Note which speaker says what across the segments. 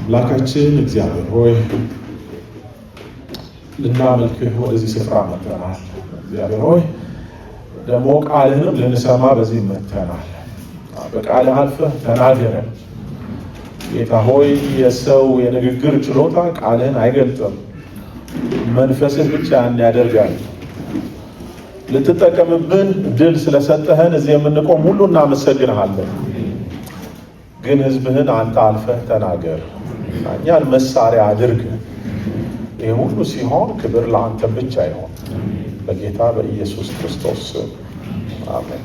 Speaker 1: አምላካችን እግዚአብሔር ሆይ ልናመልክህ ወደዚህ ስፍራ መጥተናል። እግዚአብሔር ሆይ ደግሞ ቃልህንም ልንሰማ በዚህ መጥተናል። በቃልህ አልፈህ ተናገረን ጌታ ሆይ። የሰው የንግግር ችሎታ ቃልህን አይገልጥም፣ መንፈስህ ብቻ ያደርጋል። ልትጠቀምብን ድል ስለሰጠህን እዚህ የምንቆም ሁሉ እናመሰግንሃለን። ግን ህዝብህን አንተ አልፈህ ተናገር፣ እኛን መሳሪያ አድርግ። ይህ ሁሉ ሲሆን ክብር ለአንተ ብቻ ይሆን፣ በጌታ በኢየሱስ ክርስቶስ አሜን።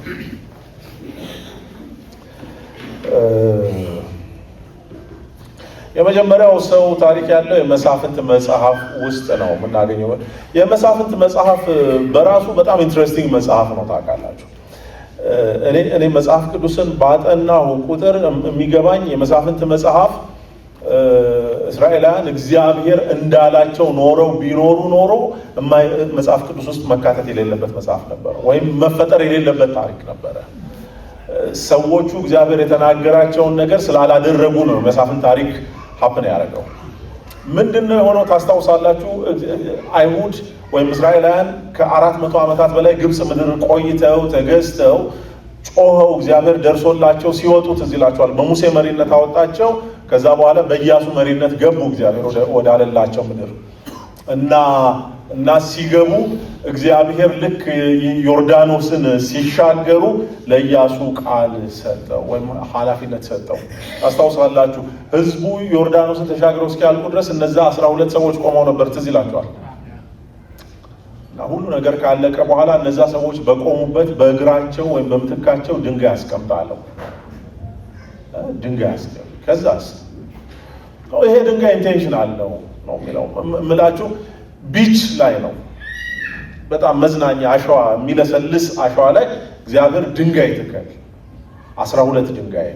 Speaker 1: የመጀመሪያው ሰው ታሪክ ያለው የመሳፍንት መጽሐፍ ውስጥ ነው የምናገኘው። የመሳፍንት መጽሐፍ በራሱ በጣም ኢንትረስቲንግ መጽሐፍ ነው። ታውቃላችሁ፣ እኔ መጽሐፍ ቅዱስን ባጠናሁ ቁጥር የሚገባኝ የመሳፍንት መጽሐፍ እስራኤላውያን እግዚአብሔር እንዳላቸው ኖረው ቢኖሩ ኖሮ መጽሐፍ ቅዱስ ውስጥ መካተት የሌለበት መጽሐፍ ነበረ፣ ወይም መፈጠር የሌለበት ታሪክ ነበረ። ሰዎቹ እግዚአብሔር የተናገራቸውን ነገር ስላላደረጉ ነው የመሳፍንት ታሪክ ሀፕን ያደረገው። ምንድነው የሆነው ታስታውሳላችሁ? አይሁድ ወይም እስራኤላውያን ከ400 ዓመታት በላይ ግብፅ ምድር ቆይተው ተገዝተው ጮኸው እግዚአብሔር ደርሶላቸው ሲወጡ ትዝ ይላቸዋል። በሙሴ መሪነት አወጣቸው። ከዛ በኋላ በኢያሱ መሪነት ገቡ እግዚአብሔር ወዳለላቸው ምድር እና ሲገቡ እግዚአብሔር ልክ ዮርዳኖስን ሲሻገሩ ለኢያሱ ቃል ሰጠው ወይም ኃላፊነት ሰጠው። ታስታውሳላችሁ? ህዝቡ ዮርዳኖስን ተሻግረው እስኪያልቁ ድረስ እነዛ 12 ሰዎች ቆመው ነበር። ትዝ ይላቸዋል። እና ሁሉ ነገር ካለቀ በኋላ እነዛ ሰዎች በቆሙበት በእግራቸው ወይም በምትካቸው ድንጋይ ያስቀምጣለሁ። ድንጋይ ያስቀምጣለሁ። ከዛስ ይሄ ድንጋይ ኢንቴንሽናል ነው የሚለው ምላችሁ ቢች ላይ ነው። በጣም መዝናኛ አሸዋ፣ የሚለሰልስ አሸዋ ላይ እግዚአብሔር ድንጋይ ትከል። 12 ድንጋይ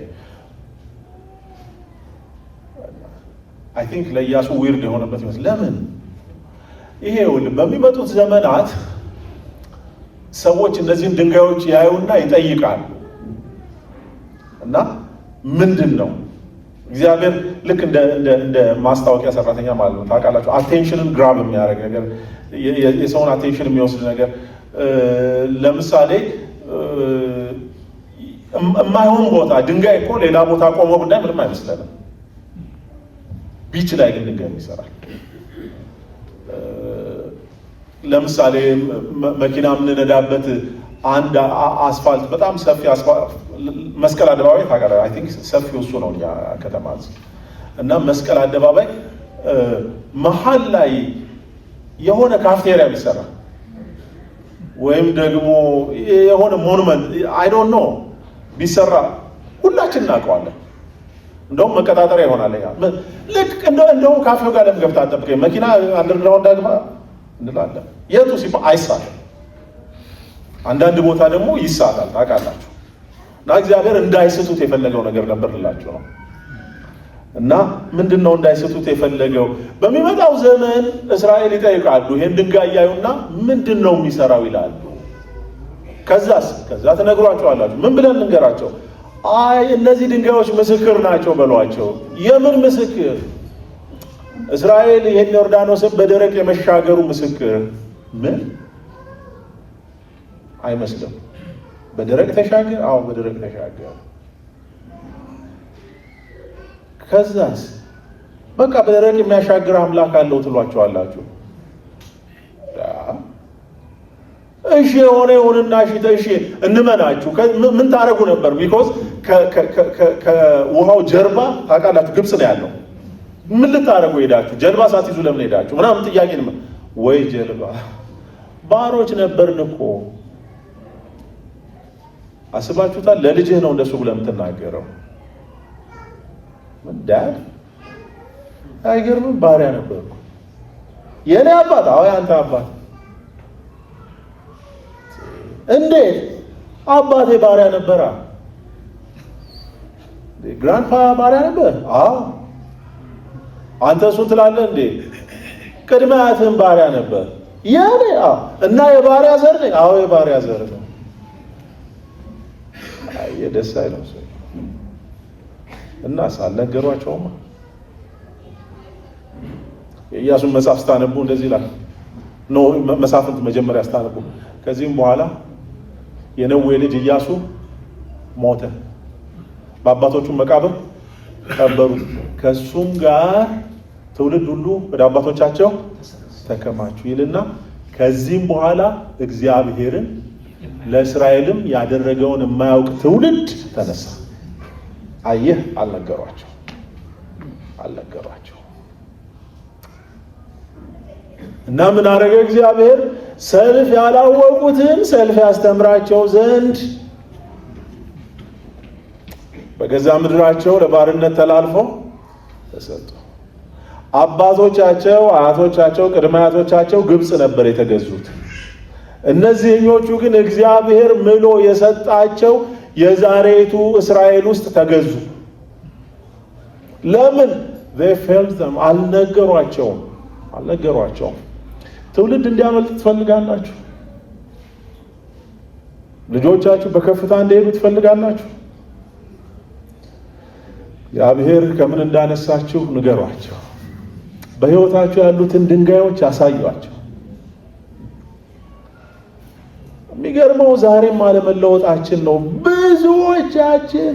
Speaker 1: አይ ቲንክ ለኢያሱ ዊርድ የሆነበት ይመስል። ለምን ይሄ በሚመጡት ዘመናት ሰዎች እነዚህን ድንጋዮች ያዩና ይጠይቃሉ። እና ምንድን ነው እግዚአብሔር ልክ እንደ ማስታወቂያ ሰራተኛ ማለት ነው። ታውቃላችሁ፣ አቴንሽንን ግራብ የሚያደርግ ነገር፣ የሰውን አቴንሽን የሚወስድ ነገር። ለምሳሌ የማይሆን ቦታ ድንጋይ እኮ ሌላ ቦታ ቆሞ ብናይ ምንም አይመስለንም። ቢች ላይ ግን ድንጋይ ይሰራል። ለምሳሌ መኪና የምንነዳበት አንድ አስፋልት፣ በጣም ሰፊ አስፋልት፣ መስቀል አደባባይ ታውቃለህ? አይ ቲንክ ሰፊው እሱ ነው እኛ ከተማ። እና መስቀል አደባባይ መሀል ላይ የሆነ ካፍቴሪያ ቢሰራ ወይም ደግሞ የሆነ ሞኑመንት አይ ዶንት ኖ ቢሰራ ሁላችን እናውቀዋለን። እንደውም መቀጣጠሪያ ይሆናል። ልክ እንደውም ካፌው ጋር ለምን ገብተህ አትጠብቀኝ፣ መኪና አንደርግራውንድ አግባ እንላለን። የቱ ሲባል አይሳልም። አንዳንድ ቦታ ደግሞ ይሳታል። ታውቃላችሁ። እና እግዚአብሔር እንዳይስቱት የፈለገው ነገር ነበር ልላችሁ ነው። እና ምንድነው እንዳይስቱት የፈለገው? በሚመጣው ዘመን እስራኤል ይጠይቃሉ። ይሄን ድንጋይ ያዩና ምንድነው የሚሰራው ይላሉ። ከዛ ትነግሯቸዋላችሁ። ምን ብለን እንገራቸው? አይ እነዚህ ድንጋዮች ምስክር ናቸው በሏቸው። የምን ምስክር? እስራኤል ይሄን ዮርዳኖስን በደረቅ የመሻገሩ ምስክር። ምን አይመስልም? በደረቅ ተሻገር? አዎ በደረቅ ተሻገር። ከዛስ በቃ በደረቅ የሚያሻግር አምላክ አለው ትሏቸዋላችሁ። እሺ የሆነ ይሁንና እሺ እንመናችሁ። ምን ታረጉ ነበር? ቢኮዝ ከውሃው ጀርባ ታውቃላችሁ ግብጽ ነው ያለው። ምን ልታረጉ ሄዳችሁ? ጀልባ ሳትይዙ ለምን ሄዳችሁ? ምናምን ጥያቄ ነው። ወይ ጀልባ ባሮች ነበርን እኮ። አስባችሁታል? ለልጅህ ነው እንደሱ ብለህ የምትናገረው። ዳድ አይገርምም? ባሪያ ነበርኩ። የኔ አባት? አዎ ያንተ አባት። እንዴት? አባቴ ባሪያ ነበራ። ግራንድፓ ባሪያ ነበር? አዎ። አንተ እሱን ትላለህ እንዴ? ቅድመ አያትህም ባሪያ ነበር። የኔ? አዎ። እና የባሪያ ዘር ነኝ? አዎ የባሪያ ዘር ነው። አይ ደስ አይልም። እና ሳልነገሯቸውማ የኢያሱን መጽሐፍ ስታነቡ እንደዚህ ይላል ነው መሳፍንት መጀመሪያ ስታነቡ። ከዚህም በኋላ የነዌ ልጅ ኢያሱ ሞተ፣ በአባቶቹ መቃብር ቀበሩት፣ ከሱም ጋር ትውልድ ሁሉ ወደ አባቶቻቸው ተከማቹ ይልና ከዚህም በኋላ እግዚአብሔርን ለእስራኤልም ያደረገውን የማያውቅ ትውልድ ተነሳ። አየህ፣ አልነገሯቸው። እና ምን አደረገ እግዚአብሔር? ሰልፍ ያላወቁትን ሰልፍ ያስተምራቸው ዘንድ በገዛ ምድራቸው ለባርነት ተላልፈው ተሰጡ። አባቶቻቸው፣ አያቶቻቸው፣ ቅድመ አያቶቻቸው ግብፅ ነበር የተገዙት። እነዚህኞቹ ግን እግዚአብሔር ምሎ የሰጣቸው የዛሬቱ እስራኤል ውስጥ ተገዙ። ለምን? they failed them አልነገሯቸውም። ትውልድ እንዲያመልጥ ትፈልጋላችሁ? ልጆቻችሁ በከፍታ እንዲሄዱ ትፈልጋላችሁ? እግዚአብሔር ከምን እንዳነሳችሁ ንገሯቸው። በሕይወታችሁ ያሉትን ድንጋዮች አሳዩአቸው። የሚገርመው ዛሬም አለመለወጣችን ነው። ብዙዎቻችን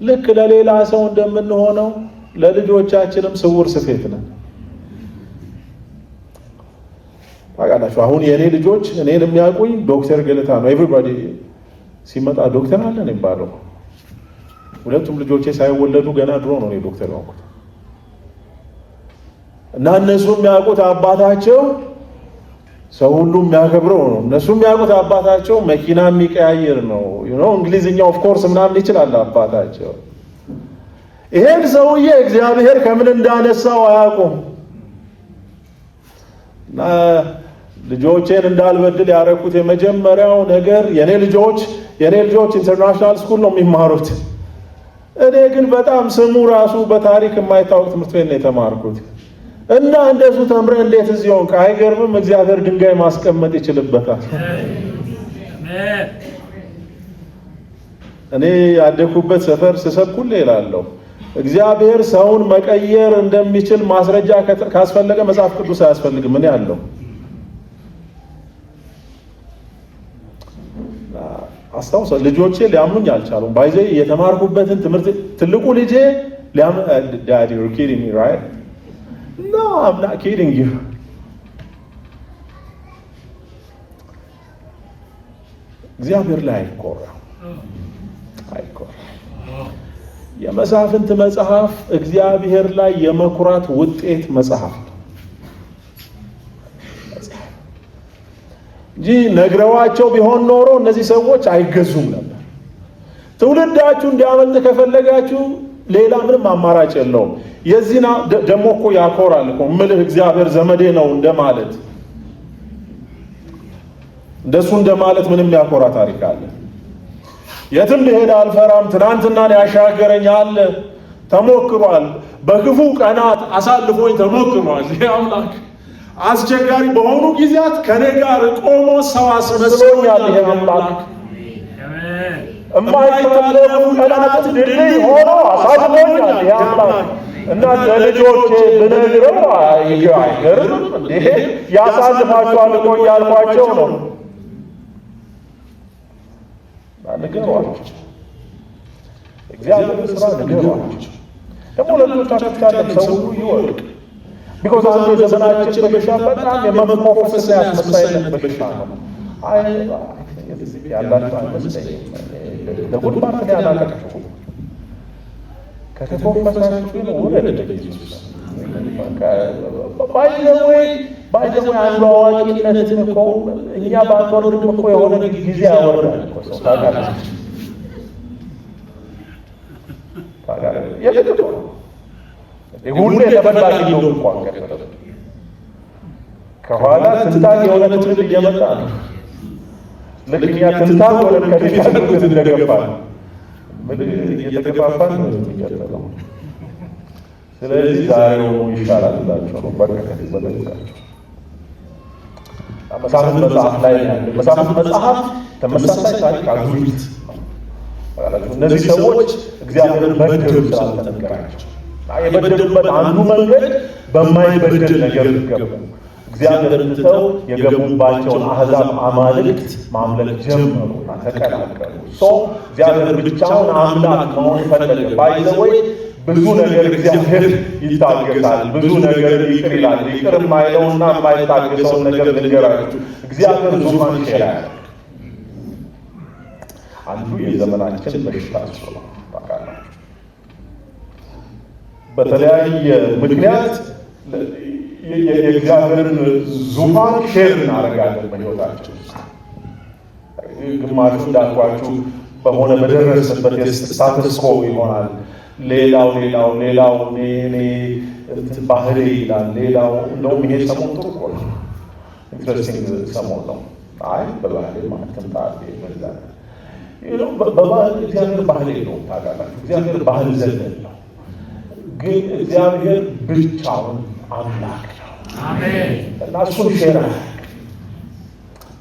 Speaker 1: ልክ ለሌላ ሰው እንደምንሆነው ለልጆቻችንም ስውር ስፌት ነን። ታውቃላችሁ፣ አሁን የኔ ልጆች እኔን የሚያውቁኝ ዶክተር ገለታ ነው። ኤቭሪባዲ ሲመጣ ዶክተር አለ ነው የሚባለው። ሁለቱም ልጆቼ ሳይወለዱ ገና ድሮ ነው እኔ ዶክተር ያልኩት። እና እነሱ የሚያውቁት አባታቸው ሰው ሁሉ የሚያከብረው ነው። እነሱ የሚያውቁት አባታቸው መኪና የሚቀያየር ነው። እንግሊዝኛ ኦፍ ኮርስ ምናምን ይችላል አባታቸው። ይሄን ሰውዬ እግዚአብሔር ከምን እንዳነሳው አያውቁም። እና ልጆቼን እንዳልበድል ያደረኩት የመጀመሪያው ነገር የኔ ልጆች ኢንተርናሽናል ስኩል ነው የሚማሩት። እኔ ግን በጣም ስሙ ራሱ በታሪክ የማይታወቅ ትምህርት ቤት ነው የተማርኩት። እና እንደሱ ተምረህ እንዴት እዚህ ሆንክ? አይገርምም? እግዚአብሔር ድንጋይ ማስቀመጥ ይችልበታል። እኔ ያደኩበት ሰፈር ስሰብክ ሁሌ እላለሁ እግዚአብሔር ሰውን መቀየር እንደሚችል ማስረጃ ካስፈለገ መጽሐፍ ቅዱስ አያስፈልግም። እኔ ያለው አስታውሳ ልጆቼ ሊያምኑኝ አልቻሉም። ባይዘ የተማርኩበትን ትምህርት ትልቁ ልጄ ዳዲ you're kidding me right? No, I'm not kidding you. እግዚአብሔር ላይ አይኮራ። የመሳፍንት መጽሐፍ እግዚአብሔር ላይ የመኩራት ውጤት መጽሐፍ ነው እንጂ ነግረዋቸው ቢሆን ኖሮ እነዚህ ሰዎች አይገዙም ነበር። ትውልዳችሁ እንዲያመልጥ ከፈለጋችሁ ሌላ ምንም አማራጭ የለውም። የዚህና ደሞ እኮ ያኮራል እኮ ምልህ እግዚአብሔር ዘመዴ ነው እንደማለት እንደሱ እንደማለት ምንም ያኮራ ታሪክ አለ። የትም ልሄድ አልፈራም፣ ትናንትናን ያሻገረኛል ተሞክሯል። በክፉ ቀናት አሳልፎኝ ተሞክሯል። ይሄ አምላክ አስቸጋሪ በሆኑ ጊዜያት ከኔ ጋር ቆሞ ሰው አስመስሎኛል። ይሄ አምላክ የማይታለፉ ቀናት ድልድይ ሆኖ አሳልፎኛል። ይሄ አምላክ እና ለልጆቼ ብነግረው አይገርም እንዴ ያሳልፋቸዋል እኮ እያልኳቸው ነው። ንገሯቸው፣ እግዚአብሔር ስራ ንገሯቸው። ደግሞ ለልጆቻችሁ ካለም ሰው ሁሉ ይወቅ። ቢኮዝ አንዱ የዘመናችን በሽታ በጣም የመኮፈስና ያስመሳይነት በሽታ ነው። ያላችሁ አይመስለኝም። ለጉድ ማለት ያላላችሁ ከተኮፈሳችሁ ወደ ኢየሱስ ባይዘው አንዱ አዋቂነትን እኮ እኛ ባትወርድም እኮ የሆነ ጊዜ ያወርዳል እኮ ሰው ታውቃለህ። ሁሉ የተበላሽ ነው እንኳን ከኋላ ትንታግ የሆነ ትውልድ እየመጣ ነው። ልክ እኛ ትንታግ ወደ ከፊት ያሉትን እንደገፋን እየተገፋፋን ነው የሚቀጥለው። ስለዚህ ዛሬው ይሻላል እላቸው ነው። በረከት ይበዛላችሁ። መጽሐፍ መጽሐፍ ላይ መጽሐፍ መጽሐፍ ተመሳሳይ ታሪክ አዙሪት። እነዚህ ሰዎች እግዚአብሔርን በደሉ ስላልተነገራቸው የበደሉበት አንዱ መንገድ በማይበደል ነገር ገቡ። እግዚአብሔርን ትተው የገቡባቸውን አሕዛብ አማልክት ማምለክ ጀመሩና ተቀላቀሉ። እግዚአብሔር ብቻውን አምላክ መሆን ፈለገ። ባይዘወይ ብዙ ነገር እግዚአብሔር ይታገሳል፣ ብዙ ነገር ይቅር ይላል። ይቅር የማይለውና የማይታገሰውን ነገር ልንገራችሁ። እግዚአብሔር ዙፋን ሼር ያደርግ። አንዱ የዘመናችን በሽታ ነው። ታውቃላችሁ፣ በተለያየ ምክንያት የእግዚአብሔርን ዙፋን ሼር እናደርጋለን በሕይወታችን ውስጥ። ግማሹ እንዳልኳችሁ በሆነ በደረሰበት የስታተስ ኮ ይሆናል። ሌላው እኔ ባህሪ ይላል። ሌላው እንደውም ይሄ ሰሞን ጥሩ እኮ ነው፣ ኢንትረስቲንግ ሰሞን ነው። አይ በባህሪ ማለትም በባህል እግዚአብሔር ባህል የለውም። ታውቃላችሁ፣ እግዚአብሔር ባህል ዘለል ነው። ግን እግዚአብሔር ብቻውን አምላክ ነው። አሜን። እና እሱን ሼር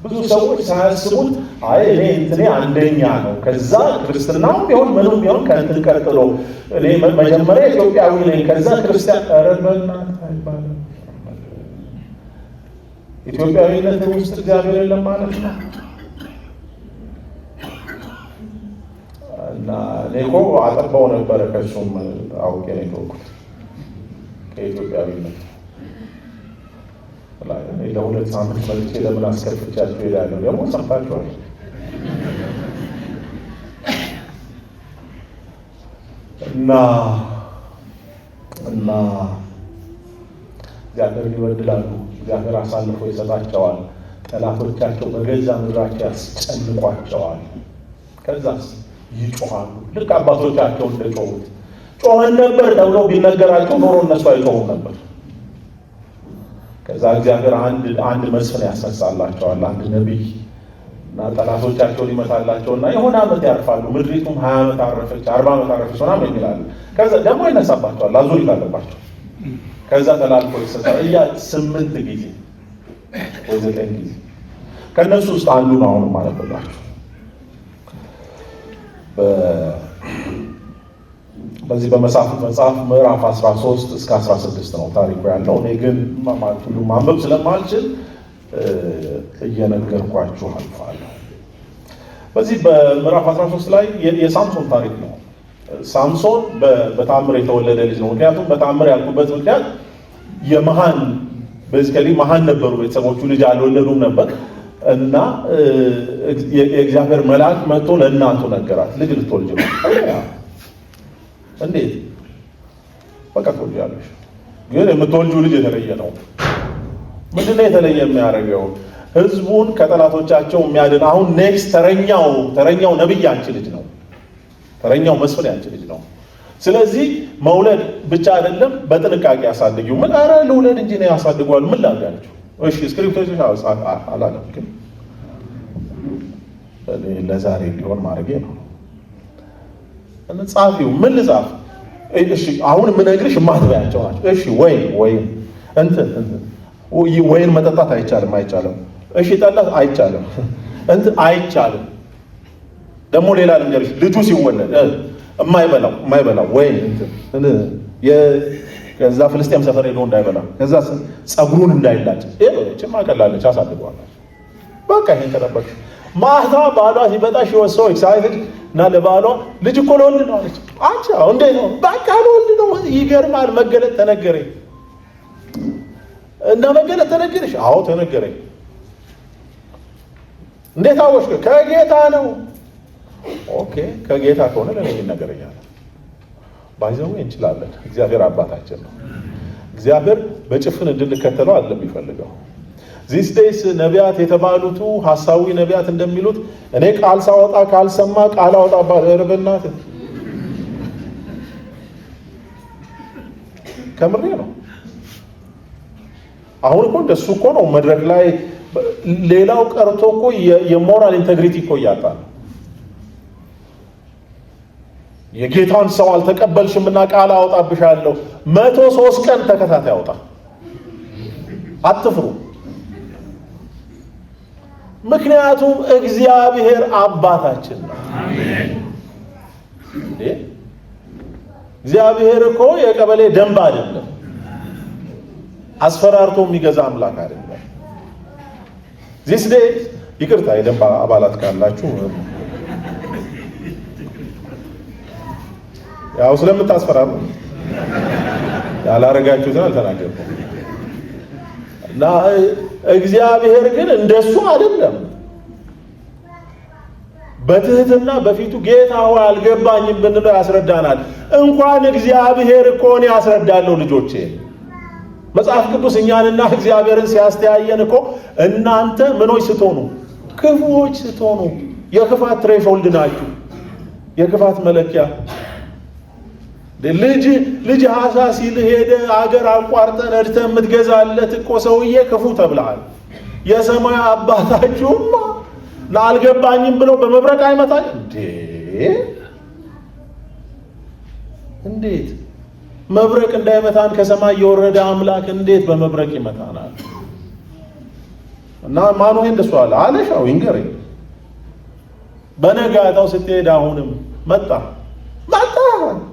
Speaker 1: ብዙ ሰዎች ሳያስቡት አይ እኔ አንደኛ ነው፣ ከዛ ክርስትናው ቢሆን ምንም ቢሆን ከእንትን ቀጥሎ እኔ መጀመሪያ ኢትዮጵያዊ ነኝ፣ ከዛ ክርስቲያን። ኧረ በእናትህ አይባልም። ኢትዮጵያዊነት ውስጥ እግዚአብሔር የለም ማለት ነው። እና እኔ እኮ አጠባው ነበረ ከእሱም አውቄ ነው የተወኩት ከኢትዮጵያዊነት ላይ። ለሁለት ሳምንት መልቼ ለምን አስከፍቻችሁ ሄዳለሁ? ደግሞ ሰምታችኋል። እና እግዚአብሔርን ይበድላሉ፣ እግዚአብሔር አሳልፎ ይሰጣቸዋል። ጠላቶቻቸው በገዛ ምድራቸው ያስጨንቋቸዋል። ከዛስ ይጮኻሉ። ልክ አባቶቻቸው እንደጮሁት ጮኸን ነበር ተብሎ ቢነገራቸው ኖሮ እነሱ አይጮሁም ነበር። ከዛ እግዚአብሔር አንድ መስፍን ያስነሳላቸዋል፣ አንድ ነቢይ እና ጠላቶቻቸውን ይመታላቸውና የሆነ ዓመት ያርፋሉ። ምድሪቱም 20 ዓመት አረፈች፣ 40 ዓመት አረፈች ምናምን ይላሉ። ከዛ ደግሞ ይነሳባቸዋል፣ አዙሪት አለባቸው። ከዛ ተላልፎ ይሰጣል። 8 ጊዜ ወይ 9 ጊዜ። ከእነሱ ውስጥ አንዱ ነው አሁን ማለበላቸው። በዚህ በመሳፍንት መጽሐፍ ምዕራፍ 13 እስከ 16 ነው ታሪኩ ያለው። እኔ ግን ሁሉ ማንበብ ስለማልችል እየነገርኳችሁ አልፋለሁ። በዚህ በምዕራፍ 13 ላይ የሳምሶን ታሪክ ነው። ሳምሶን በታምር የተወለደ ልጅ ነው። ምክንያቱም በታምር ያልኩበት ምክንያት የመሃን በዚህከሊ መሃን ነበሩ ቤተሰቦቹ፣ ልጅ አልወለዱም ነበር እና የእግዚአብሔር መልአክ መጥቶ ለእናቱ ነገራት፣ ልጅ ልትወልጂ ነው። እንዴት? በቃ ትወልጃለሽ፣ ግን የምትወልጂው ልጅ የተለየ ነው። ምንድን ነው የተለየ የሚያደርገው? ህዝቡን ከጠላቶቻቸው የሚያድን። አሁን ኔክስት ተረኛው ነብይ አንቺ ልጅ ነው። ተረኛው መስፍን አንቺ ልጅ ነው። ስለዚህ መውለድ ብቻ አይደለም፣ በጥንቃቄ ያሳድጊው። ምን አረ ልውለድ እንጂ ነው ያሳድጓል። ምን ላድርጋችሁ? እሺ ስክሪፕቶች አላለም፣ ለዛሬ ሊሆን ማድረጌ ነው። ጻፊው ምን ልጻፍ? እሺ አሁን የምነግርሽ የማትበያቸው ናቸው። እሺ ወይን መጠጣት አይቻልም። እሺ ጠላት አይቻልም። አይቻልም። ደግሞ ሌላ ልንገርሽ፣ ልጁ ሲወለድ የማይበላው ወይን ከዛ ፍልስጤም ሰፈር ሄዶ እንዳይበላ፣ ከዛ ጸጉሩን እንዳይላጭ ጭማ ቀላለች አሳድገዋል። በቃ ይሄን ተጠበቅ። ማታ ባሏ ሲመጣ ሲወሰው ኤክሳይትድ እና ለባሏ ልጅ እኮ ለወልድ ነው አለች። አንቺ እንዴ ነው? በቃ ለወልድ ነው። ይገርማል። መገለጥ ተነገረኝ እና መገለጥ ተነገረሽ? አዎ ተነገረኝ። እንዴት አወቅሽ? ከጌታ ነው። ኦኬ ከጌታ ከሆነ ለኔ ይነገረኛል። ባይዘው እንችላለን። እግዚአብሔር አባታችን ነው። እግዚአብሔር በጭፍን እንድንከተለው አይደለም የሚፈልገው። ዚስ ዴይስ ነቢያት የተባሉት ሐሳዊ ነቢያት እንደሚሉት እኔ ቃል ሳወጣ ካልሰማ ቃል አወጣባለሁ። እርብናት ከምሬ ነው። አሁን እኮ እንደሱ እኮ ነው መድረክ ላይ ሌላው ቀርቶ እኮ የሞራል ኢንቴግሪቲ እኮ ያጣል። የጌታን ሰው አልተቀበልሽምና ቃል አወጣብሻለሁ 103 ቀን ተከታታይ አውጣ። አትፍሩ። ምክንያቱም እግዚአብሔር አባታችን ነው። አሜን። እግዚአብሔር እኮ የቀበሌ ደንብ አይደለም፣ አስፈራርቶ የሚገዛ አምላክ አይደለም። ዚስ ዴይ ይቅርታ የደንብ አባላት ካላችሁ ያው ስለምታስፈራሩ ያላረጋችሁትን አልተናገርኩም። እና እግዚአብሔር ግን እንደሱ አይደለም። በትህትና በፊቱ ጌታ ሆይ አልገባኝም ብንለው ያስረዳናል። እንኳን እግዚአብሔር እኮ እኔ ያስረዳለሁ ልጆቼ። መጽሐፍ ቅዱስ እኛንና እግዚአብሔርን ሲያስተያየን እኮ እናንተ ምኖች ስትሆኑ፣ ክፉዎች ስትሆኑ የክፋት ትሬሾልድ ናችሁ፣ የክፋት መለኪያ። ልጅ ሀሳ ሲል ሄደ አገር አቋርጠ ነድተህ የምትገዛለት እኮ ሰውዬ ክፉ ተብለሃል። የሰማይ አባታችሁማ አልገባኝም ብሎ በመብረቅ አይመታኝ እንዴ? እንዴት መብረቅ እንዳይመታን ከሰማይ የወረደ አምላክ እንዴት በመብረቅ ይመታናል? እና ማኑሄ እንደሱ አለ አለሻው ይንገረኝ። በነጋታው ስትሄድ አሁንም መጣ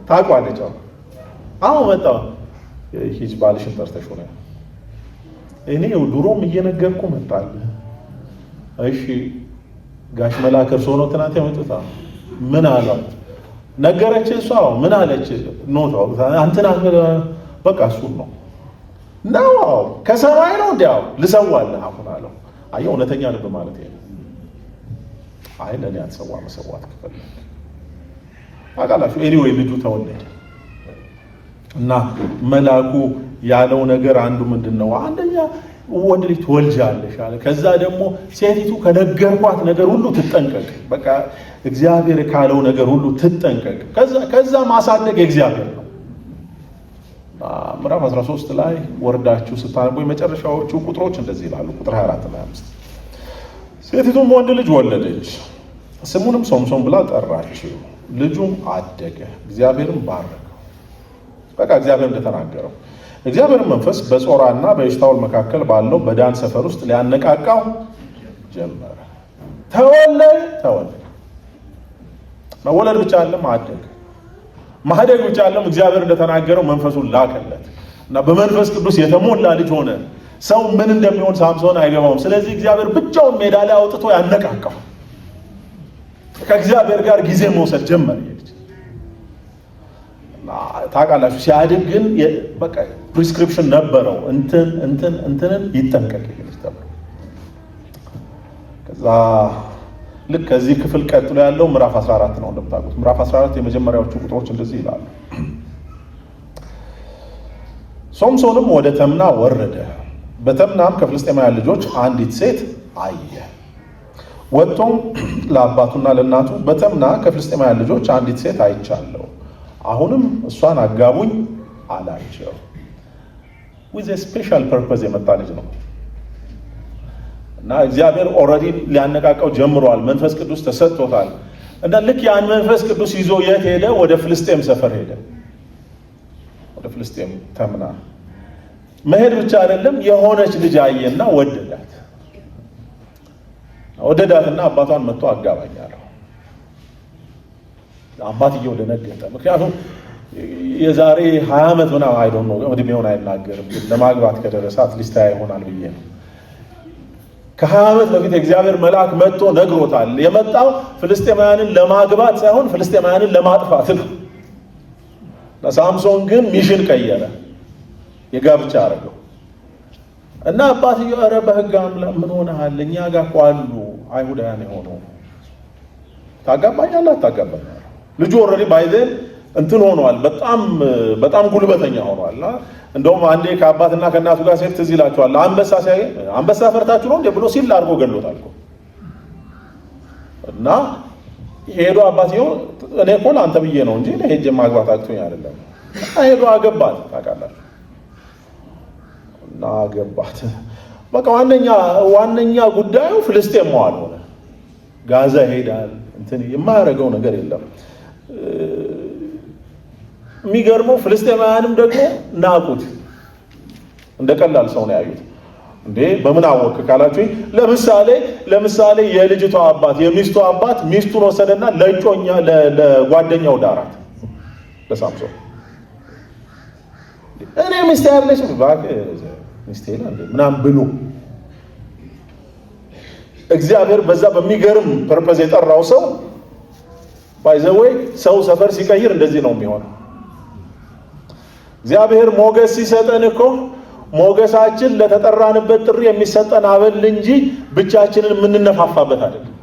Speaker 1: ታቋለች። አሁን መጣ ሂጅ ባልሽን ጠርተሽ ሆነ እኔ ድሮም እየነገርኩ መጣል። እሺ ጋሽ መላክ እርሶ ነው ትናንት የመጡት? ምን አሏት? ነገረች። እሷ ምን አለች? ኖታው አንተና በቃ እሱ ነው ከሰማይ ነው እንዲያው ልሰዋልህ አሁን አለው። አየው እውነተኛ ልብ ማለት ይሄ ነው። አይ ለኔ አትሰዋ መሰዋት ከፈለክ አቃላችሁ። ኤኒዌይ ልጁ ተወለደ እና መላኩ ያለው ነገር አንዱ ምንድነው? አንደኛ ወንድ ልጅ ትወልጃለሽ አለ። ከዛ ደግሞ ሴቲቱ ከነገርኳት ነገር ሁሉ ትጠንቀቅ። በቃ እግዚአብሔር ካለው ነገር ሁሉ ትጠንቀቅ። ከዛ ማሳደግ የእግዚአብሔር ነው። ምዕራፍ 13 ላይ ወርዳችሁ ስታነቡ የመጨረሻዎቹ ቁጥሮች እንደዚህ ይላሉ። ቁጥር 24 እና 25 ሴቲቱም ወንድ ልጅ ወለደች፣ ስሙንም ሶምሶን ብላ ጠራችው። ልጁም አደገ፣ እግዚአብሔርም ባረከው። በቃ እግዚአብሔር እንደተናገረው እግዚአብሔር መንፈስ በጾራና በኤሽታኦል መካከል ባለው በዳን ሰፈር ውስጥ ሊያነቃቃው ጀመረ። ተወለደ። መወለድ ብቻ አይደለም፣ ማደግ ብቻ አይደለም። እግዚአብሔር እንደተናገረው መንፈሱን ላከለት እና በመንፈስ ቅዱስ የተሞላ ልጅ ሆነ። ሰው ምን እንደሚሆን ሳምሶን አይገባውም። ስለዚህ እግዚአብሔር ብቻውን ሜዳ ላይ አውጥቶ ያነቃቃው። ከእግዚአብሔር ጋር ጊዜ መውሰድ ጀመረ። ታውቃላችሁ ሲያድግ ግን በቃ ፕሪስክሪፕሽን ነበረው። እንትንን ይጠንቀቅ ተብሎ ከዛ ልክ ከዚህ ክፍል ቀጥሎ ያለው ምዕራፍ 14 ነው እንደምታውቁት። ምዕራፍ 14 የመጀመሪያዎቹ ቁጥሮች እንደዚህ ይላሉ። ሶምሶንም ወደ ተምና ወረደ፣ በተምናም ከፍልስጤማውያን ልጆች አንዲት ሴት አየ። ወጥቶም ለአባቱና ለእናቱ በተምና ከፍልስጤማውያን ልጆች አንዲት ሴት አይቻለሁ፣ አሁንም እሷን አጋቡኝ አላቸው። with a special purpose የመጣ ልጅ ነው እና እግዚአብሔር ኦልሬዲ ሊያነቃቀው ጀምሯል። መንፈስ ቅዱስ ተሰጥቶታል። እና ልክ ያን መንፈስ ቅዱስ ይዞ የት ሄደ? ወደ ፍልስጤም ሰፈር ሄደ። ወደ ፍልስጤም ተምና መሄድ ብቻ አይደለም፣ የሆነች ልጅ አየና ወደዳትና አባቷን መጥቶ አጋባኝ አለው። አባትየው ደነገጠ። ምክንያቱም የዛሬ 20 ዓመት ምናምን አይዶን ነው እድሜውን አይናገርም፣ ግን ለማግባት ከደረሰ አትሊስት ይሆናል ብዬ ነው። ከ20 ዓመት በፊት እግዚአብሔር መልአክ መጥቶ ነግሮታል። የመጣው ፍልስጤማውያንን ለማግባት ሳይሆን ፍልስጤማውያንን ለማጥፋት ነው። ለሳምሶን ግን ሚሽን ቀየረ፣ የጋብቻ አረገው እና አባትየው ኧረ በሕግ አምላክ ምን ሆነሃል? እኛ ጋር እኮ አሉ አይሁዳውያን የሆነው ታጋባኛለህ አታጋባኛለህ? ልጁ ኦልሬዲ ባይዘን እንትን ሆኗል፣ በጣም ጉልበተኛ ሆኗልና እንደውም አንዴ ከአባትና ከእናቱ ጋር ሴት ትዝ ይላችኋል። አንበሳ ሲያይ አንበሳ ፈርታችሁ ነው እንዴ ብሎ ሲል አድርጎ ገሎታል እኮ እና ሄዶ አባትየው እኔ እኮ ለአንተ ብዬ ነው እንጂ ሄጄ ማግባት አቅቶኝ አይደለም። ሄዶ አገባት። ታውቃላችሁ እና አገባት። በቃ ዋነኛ ጉዳዩ ፍልስጤም መዋል ሆነ። ጋዛ ይሄዳል፣ እንትን የማያደርገው ነገር የለም። የሚገርመው ፍልስጤማውያንም ደግሞ ናቁት፣ እንደ ቀላል ሰው ነው ያዩት። እንዴ በምን አወቅ ካላችሁ ለምሳሌ የልጅቷ አባት የሚስቱ አባት ሚስቱን ወሰደና ለጓደኛው ዳራት ለሳምሶን። እኔ ሚስቴ ያለች እባክህ ሚስቴ ይላል ምናምን ብሎ እግዚአብሔር በዛ በሚገርም ፐርፐዝ የጠራው ሰው ባይዘወይ ሰው ሰፈር ሲቀይር እንደዚህ ነው የሚሆነው። እግዚአብሔር ሞገስ ሲሰጠን እኮ ሞገሳችን ለተጠራንበት ጥሪ የሚሰጠን አበል እንጂ ብቻችንን የምንነፋፋበት አይደለም።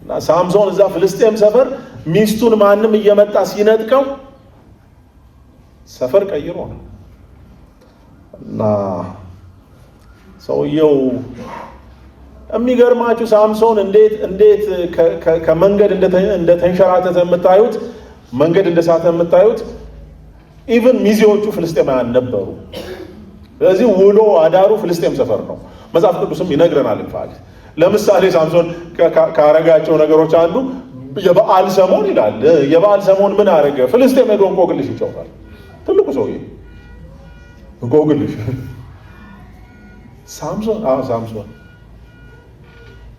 Speaker 1: እና ሳምሶን እዛ ፍልስጤም ሰፈር ሚስቱን ማንም እየመጣ ሲነጥቀው ሰፈር ቀይሮ ነው። እና ሰውየው የሚገርማችሁ ሳምሶን እንዴት ከመንገድ እንደተንሸራተተ የምታዩት መንገድ እንደሳተ የምታዩት ኢቭን ሚዜዎቹ ፍልስጤማውያን ነበሩ። ስለዚህ ውሎ አዳሩ ፍልስጤም ሰፈር ነው። መጽሐፍ ቅዱስም ይነግረናል። እንፋት ለምሳሌ ሳምሶን ካረጋቸው ነገሮች አንዱ የበዓል ሰሞን ይላል። የበዓል ሰሞን ምን አረገ? ፍልስጤም ሄዶ እንቆቅልሽ ይጫወታል። ትልቁ ሰውዬ እንቆቅልሽ ሳምሶን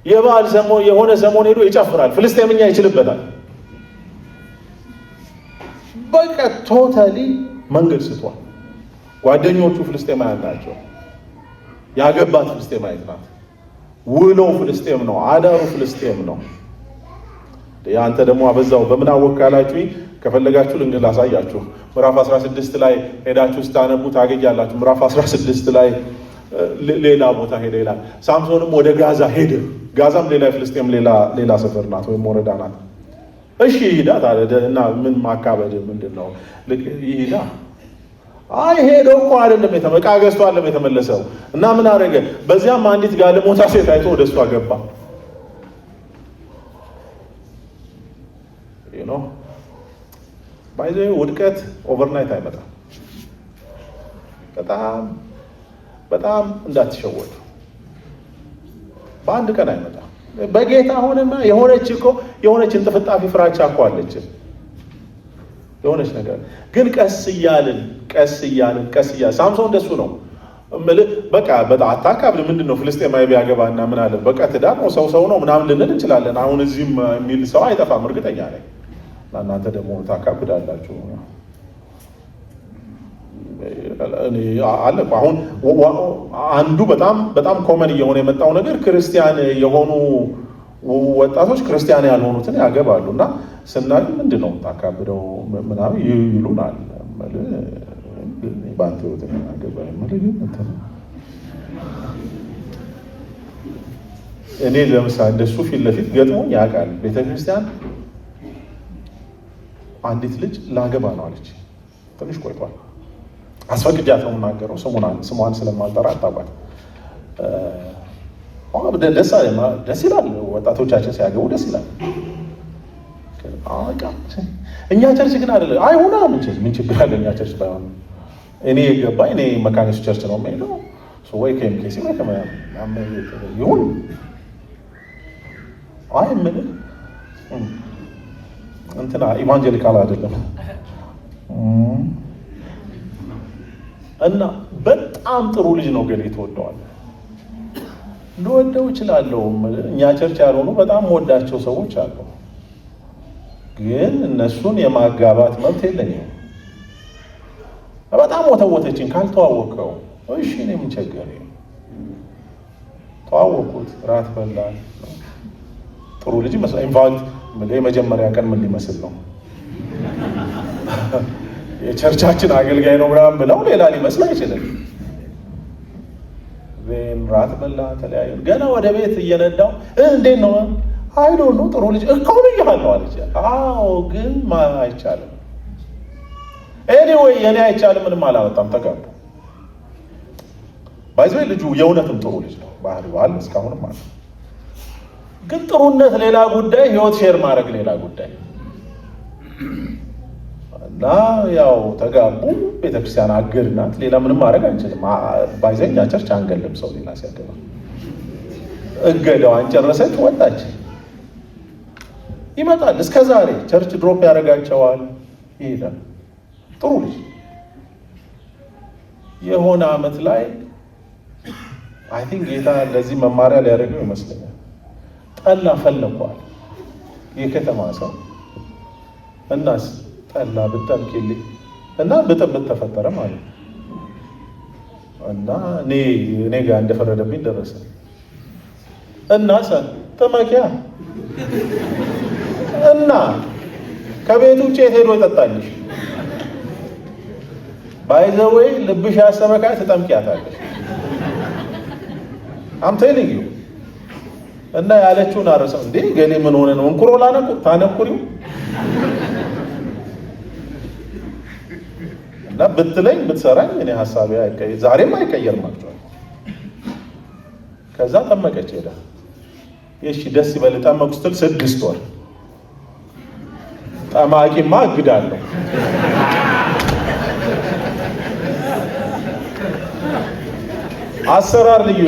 Speaker 1: የበዓል ሰሞን የሆነ ሰሞን ሄዶ ይጨፍራል። ፍልስጤምኛ ይችልበታል። በቃ ቶታሊ መንገድ ስቷል። ጓደኞቹ ፍልስጤማውያን ናቸው። ያገባት ፍልስጤማዊት ናት። ውሎው ፍልስጤም ነው። አዳሩ ፍልስጤም ነው። ያንተ ደግሞ አበዛው በምን አወቅ ካላችሁ ከፈለጋችሁ ላሳያችሁ። ምዕራፍ 16 ላይ ሄዳችሁ ስታነቡ ታገኛላችሁ። ምዕራፍ 16 ላይ ሌላ ቦታ ሄደ ይላል። ሳምሶንም ወደ ጋዛ ሄደ። ጋዛም ሌላ ፍልስጤም ሌላ ሰፈር ናት ወይም ወረዳ ናት። እሺ ይሄዳ ታዲያና ምን ማካበድ ምንድነው? ይሄዳ ሄዶ እኮ አይደለም ዕቃ ገዝቶ አይደለም የተመለሰው። እና ምን አደረገ? በዚያም አንዲት ጋለሞታ ሴት አይቶ ወደሷ ገባ። ባይዘ ውድቀት ኦቨርናይት አይመጣም። በጣም እንዳትሸወዱ። በአንድ ቀን አይመጣም። በጌታ ሆነማ የሆነች እንጥፍጣፊ ፍራቻ እኮ አለች። የሆነች ነገር ግን ቀስ እያልን ሳምሶን እንደሱ ነው። በቃ አታካብድ። ምንድነው ፍልስጤማዊ ቢያገባና ምን አለ? በቃ ትዳር ነው ሰው ነው ምናምን ልንል እንችላለን። አሁን እዚህም የሚል ሰው አይጠፋም፣ እርግጠኛ ነኝ። እናንተ ደግሞ ታካብዳላችሁ። እኔ አለ አሁን አንዱ በጣም ኮመን እየሆነ የመጣው ነገር ክርስቲያን የሆኑ ወጣቶች ክርስቲያን ያልሆኑትን ያገባሉ እና ስናል ምንድነው ታካብደው ምናምን ይሉናል። ባንተ ወደ ያገባ እኔ ለምሳሌ እንደሱ ፊት ለፊት ገጥሞኝ ያውቃል። ቤተክርስቲያን አንዲት ልጅ ላገባ ነው አለች። ትንሽ ቆይቷል። አስፈቅጃት ነው የምናገረው። ስሟን ስለማልጠራ አታውቋት። ደስ ይላል። ወጣቶቻችን ሲያገቡ ደስ ይላል። እኛ ቸርች ግን አይደለም። አይሁና ምን ችግር አለ? እኛ ቸርች ባይሆን እኔ የገባኝ እኔ መካኒሱ ቸርች ነው የምሄደው። ወይ ከኤምኬሲ ወይ ይሁን ምን እንትና ኢቫንጀሊካል አይደለም እና በጣም ጥሩ ልጅ ነው። ገሌ ተወደዋል። ልወደው እችላለሁ። እኛ ቸርች ያልሆኑ በጣም ወዳቸው ሰዎች አሉ። ግን እነሱን የማጋባት መብት የለኝም። በጣም ወተወተችኝ። ካልተዋወቀው እሺ እኔ ምን ቸገረኝ? ተዋወቁት፣ ራት በላን። ጥሩ ልጅ ይመስላል። ኢንፋክት የመጀመሪያ ቀን ምን ሊመስል ነው? የቸርቻችን አገልጋይ ነው ምናምን ብለው ሌላ ሊመስል አይችልም። ራት በላ፣ ተለያዩ። ገና ወደ ቤት እየነዳው እንዴት ነው አይዶ ነው ጥሩ ልጅ እኮ ብያለሁ አለች። አዎ ግን አይቻልም። ኤኒዌይ የኔ አይቻልም ምንም አላወጣም። ተጋቡ። ባይዘይ ልጁ የእውነትም ጥሩ ልጅ ነው። ባህሪው አለ እስካሁንም አለ። ግን ጥሩነት ሌላ ጉዳይ፣ ህይወት ሼር ማድረግ ሌላ ጉዳይ እና ያው ተጋቡ። ቤተክርስቲያን አገድናት። ሌላ ምንም ማድረግ አንችልም። ባይዘኛ ቸርች አንገልም። ሰው ሌላ ሲያገባ እገዳዋን ጨረሰች፣ ወጣች። ይመጣል። እስከ ዛሬ ቸርች ድሮፕ ያደርጋቸዋል፣ ይሄዳል። ጥሩ ልጅ የሆነ አመት ላይ አይ ቲንክ ጌታ ለዚህ መማሪያ ሊያደርገው ይመስለኛል። ጠላ ፈለኳል። የከተማ ሰው እናስ ጠላ ብጠምቂልኝ እና ብጥብጥ ተፈጠረ ማለት ነው። እና እኔ ጋር እንደፈረደብኝ ደረሰ እና ጠመቂያ እና ከቤት ውጭ ሄዶ ይጠጣልሽ ባይዘወይ ልብሽ ያሰበካይ ተጠምቂያታለሽ አምቴልኝ እና ያለችውን አረሰው እንዴ ገሌ ምን ሆነ ነው እንኩሮላ ነው ታነኩሪው እና ብትለኝ ብትሰራኝ እኔ ሐሳቤ አይቀየር ዛሬም አይቀየርም አክቹአሊ። ከዛ ጠመቀች ሄዳ እሺ ደስ ይበል ጠመቁ ስትል 6 ወር ጠማቂማ እግዳለሁ አሰራር ልዩ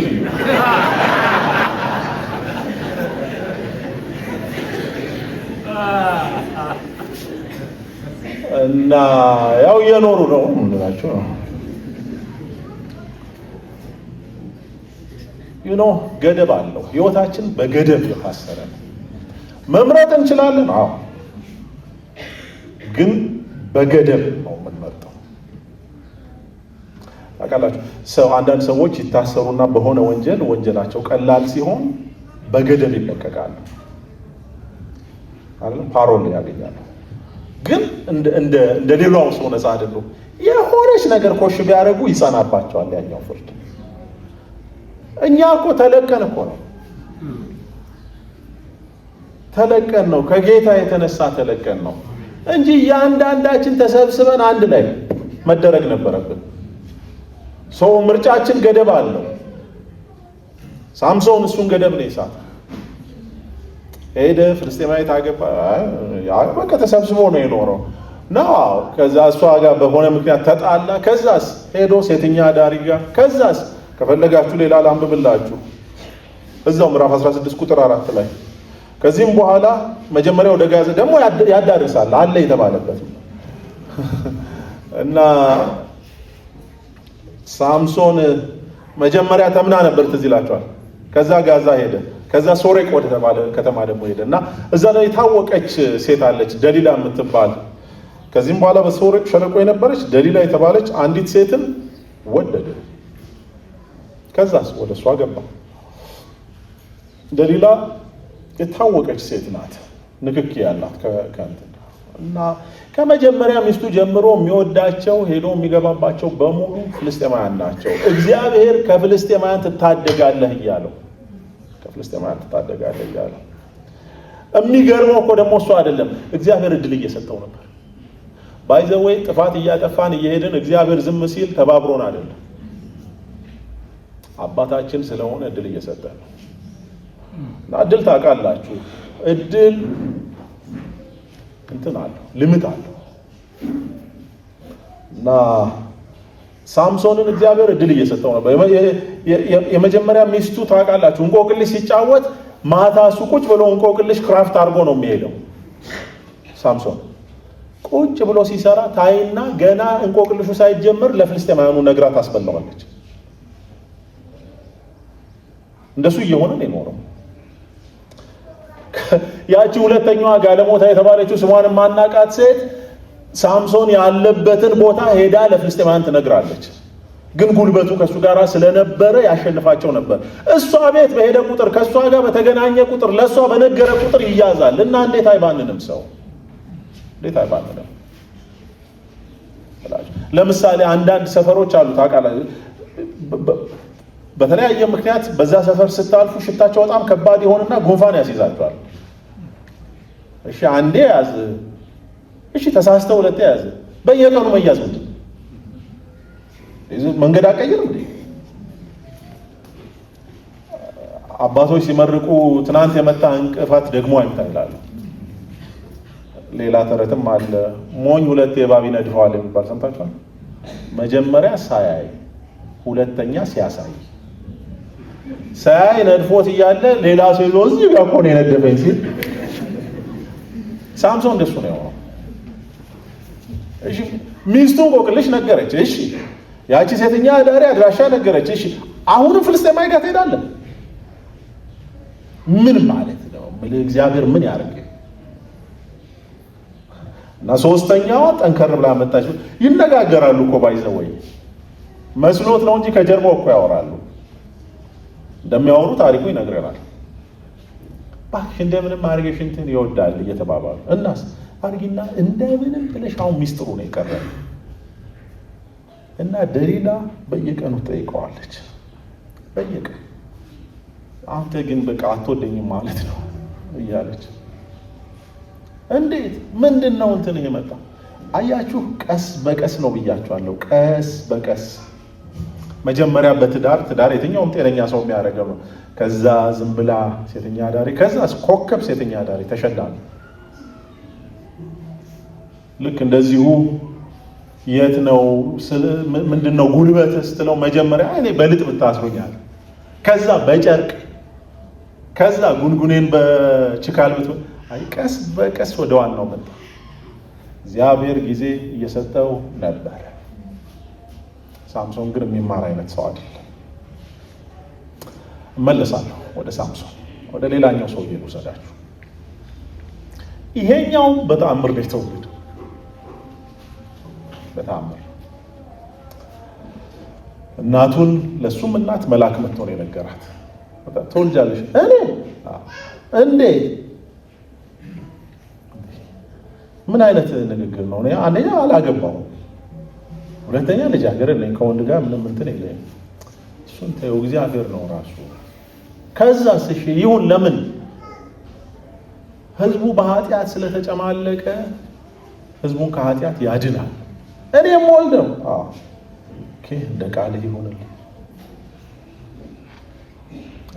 Speaker 1: እና ያው እየኖሩ ነው ምንላችሁ ነው ገደብ አለው ህይወታችን በገደብ የታሰረ ነው። መምረጥ እንችላለን አዎ ግን በገደብ ነው የምንመርጠው። አቃላችሁ ሰው አንዳንድ ሰዎች ይታሰሩና በሆነ ወንጀላቸው ቀላል ሲሆን በገደብ ይለቀቃሉ አይደል ፓሮል ያገኛሉ። ግን እንደ ሌላው ሰው ነፃ አይደሉም። የሆነች ነገር ኮሽ ቢያደርጉ ይጸናባቸዋል ያኛው ፍርድ። እኛ እኮ ተለቀን ነው ከጌታ የተነሳ ተለቀን ነው እንጂ ያንዳንዳችን ተሰብስበን አንድ ላይ መደረግ ነበረብን። ሰው ምርጫችን ገደብ አለው። ሳምሶን እሱን ገደብ ነው ይሳት ሄደ ፍልስጤማዊት አገባ በቃ ተሰብስቦ ነው የኖረው ነው። ከዛ እሷ ጋር በሆነ ምክንያት ተጣላ። ከዛስ ሄዶ ሴተኛ አዳሪ ጋር ከዛስ ከፈለጋችሁ ሌላ ላንብብላችሁ እዛው ምዕራፍ 16 ቁጥር 4 ላይ ከዚህም በኋላ መጀመሪያ ወደ ጋዛ ደግሞ ያዳርሳል አለ የተባለበት እና ሳምሶን መጀመሪያ ተምና ነበር ትዝ ይላችኋል። ከዛ ጋዛ ሄደ። ከዛ ሶሬቅ ወደ ተባለ ከተማ ደግሞ ሄደና እዛ ላይ የታወቀች ሴት አለች ደሊላ የምትባል። ከዚህም በኋላ በሶሬቅ ሸለቆ የነበረች ደሊላ የተባለች አንዲት ሴትን ወደደ። ከዛስ ወደ እሷ ገባ። ደሊላ የታወቀች ሴት ናት፣ ንክኪ ያላት ከእንትን እና ከመጀመሪያ ሚስቱ ጀምሮ የሚወዳቸው ሄዶ የሚገባባቸው በሙሉ ፍልስጤማውያን ናቸው። እግዚአብሔር ከፍልስጤማውያን ትታደጋለህ እያለው የሚገርመው እኮ ደግሞ እሱ አይደለም እግዚአብሔር እድል እየሰጠው ነበር። ባይዘወይ ጥፋት እያጠፋን እየሄድን እግዚአብሔር ዝም ሲል ተባብሮን አይደለም፣ አባታችን ስለሆነ እድል እየሰጠ ነው። እና እድል ታውቃላችሁ፣ እድል እንትን አለው ልምት አለው። እና ሳምሶንን እግዚአብሔር እድል እየሰጠው ነበር። የመጀመሪያ ሚስቱ ታውቃላችሁ እንቆቅልሽ ሲጫወት ማታ እሱ ቁጭ ብሎ እንቆቅልሽ ክራፍት አድርጎ ነው የሚሄደው። ሳምሶን ቁጭ ብሎ ሲሰራ ታይና ገና እንቆቅልሹ ሳይጀምር ለፍልስጤማውያኑ ነግራ ታስበላዋለች። እንደሱ እየሆነ ነው የኖረው። ያቺ ሁለተኛዋ ጋለሞታ የተባለችው ስሟን ማናቃት ሴት ሳምሶን ያለበትን ቦታ ሄዳ ለፍልስጤማውያን ትነግራለች። ግን ጉልበቱ ከሱ ጋር ስለነበረ ያሸንፋቸው ነበር። እሷ ቤት በሄደ ቁጥር ከሷ ጋር በተገናኘ ቁጥር ለሷ በነገረ ቁጥር ይያዛል። እና እንዴት አይባንንም ሰው እንዴት አይባንንም? ለምሳሌ አንዳንድ ሰፈሮች አሉ ታውቃላችሁ፣ በተለያየ ምክንያት በዛ ሰፈር ስታልፉ ሽታቸው በጣም ከባድ ይሆንና ጉንፋን ያስይዛቸዋል። እሺ አንዴ ያዝ፣ እሺ ተሳስተው ሁለቴ ያዝ፣ በየቀኑ መያዝ ምንድን መንገድ አቀይርም እንዴ? አባቶች ሲመርቁ ትናንት የመጣ እንቅፋት ደግሞ አይምታ ይላሉ። ሌላ ተረትም አለ፣ ሞኝ ሁለቴ እባብ ይነድፈዋል የሚባል ሰምታችኋል? መጀመሪያ ሳያይ ሁለተኛ ሲያሳይ። ሳያይ ነድፎት እያለ ሌላ ሰው ይዞ እዚህ ጋር እኮ ነው የነደፈኝ ሲል ሳምሶን እንደሱ ነው የሆነው። እሺ ሚስቱን እንቆቅልሽ ነገረች። እሺ ያቺ ሴተኛ አዳሪ አድራሻ ነገረች። እሺ አሁንም ፍልስጤማዊ ጋር ትሄዳለህ? ምን ማለት ነው? እግዚአብሔር ምን ያደርግ? እና ሶስተኛዋ ጠንከር ብላ መጣች። ይነጋገራሉ እኮ ባይዘው ወይ መስሎት ነው እንጂ ከጀርባው እኮ ያወራሉ። እንደሚያወሩ ታሪኩ ይነግረናል። ባክሽ እንደምንም አድርገሽ እንትን ይወዳል እየተባባሉ እናስ አድርጊና እንደምንም ብለሽ አሁን ሚስጥሩ ነው የቀረው። እና ደሊላ በየቀኑ ጠይቀዋለች። በየቀኑ አንተ ግን በቃ አትወደኝም ማለት ነው እያለች እንዴት ምንድን ነው እንትን የመጣ አያችሁ። ቀስ በቀስ ነው ብያችኋለሁ። ቀስ በቀስ መጀመሪያ በትዳር የትኛውም ጤነኛ ሰው የሚያደርገው ነው። ከዛ ዝም ብላ ሴተኛ አዳሪ፣ ከዛ ኮከብ ሴተኛ አዳሪ ተሸላሚ። ልክ እንደዚሁ የት ነው ምንድነው ጉልበት ስትለው መጀመሪያ እኔ በልጥ ብታስሩኛል፣ ከዛ በጨርቅ፣ ከዛ ጉንጉኔን በችካል ቀስ በቀስ ወደ ዋናው መጣ። እግዚአብሔር ጊዜ እየሰጠው ነበር። ሳምሶን ግን የሚማር አይነት ሰው አይደለም። እመለሳለሁ ወደ ሳምሶን፣ ወደ ሌላኛው ሰው ልውሰዳችሁ። ይሄኛው በተአምር ነው የተወለደው። በተአምር እናቱን ለሱም እናት መልአክ መጥቶ ነው የነገራት። ትወልጃለሽ። እኔ እንዴ ምን አይነት ንግግር ነው? አንደኛ አላገባው፣ ሁለተኛ ልጃገረድ ነኝ፣ ከወንድ ጋር ምንም እንትን የለኝም። እሱን ተይው፣ እግዚአብሔር ነው ራሱ። ከዛስ እሺ ይሁን፣ ለምን ህዝቡ በኃጢአት ስለተጨማለቀ ህዝቡን ከኃጢአት ያድናል። እኔም ወልደው ኦኬ እንደ ቃል ይሁንልኝ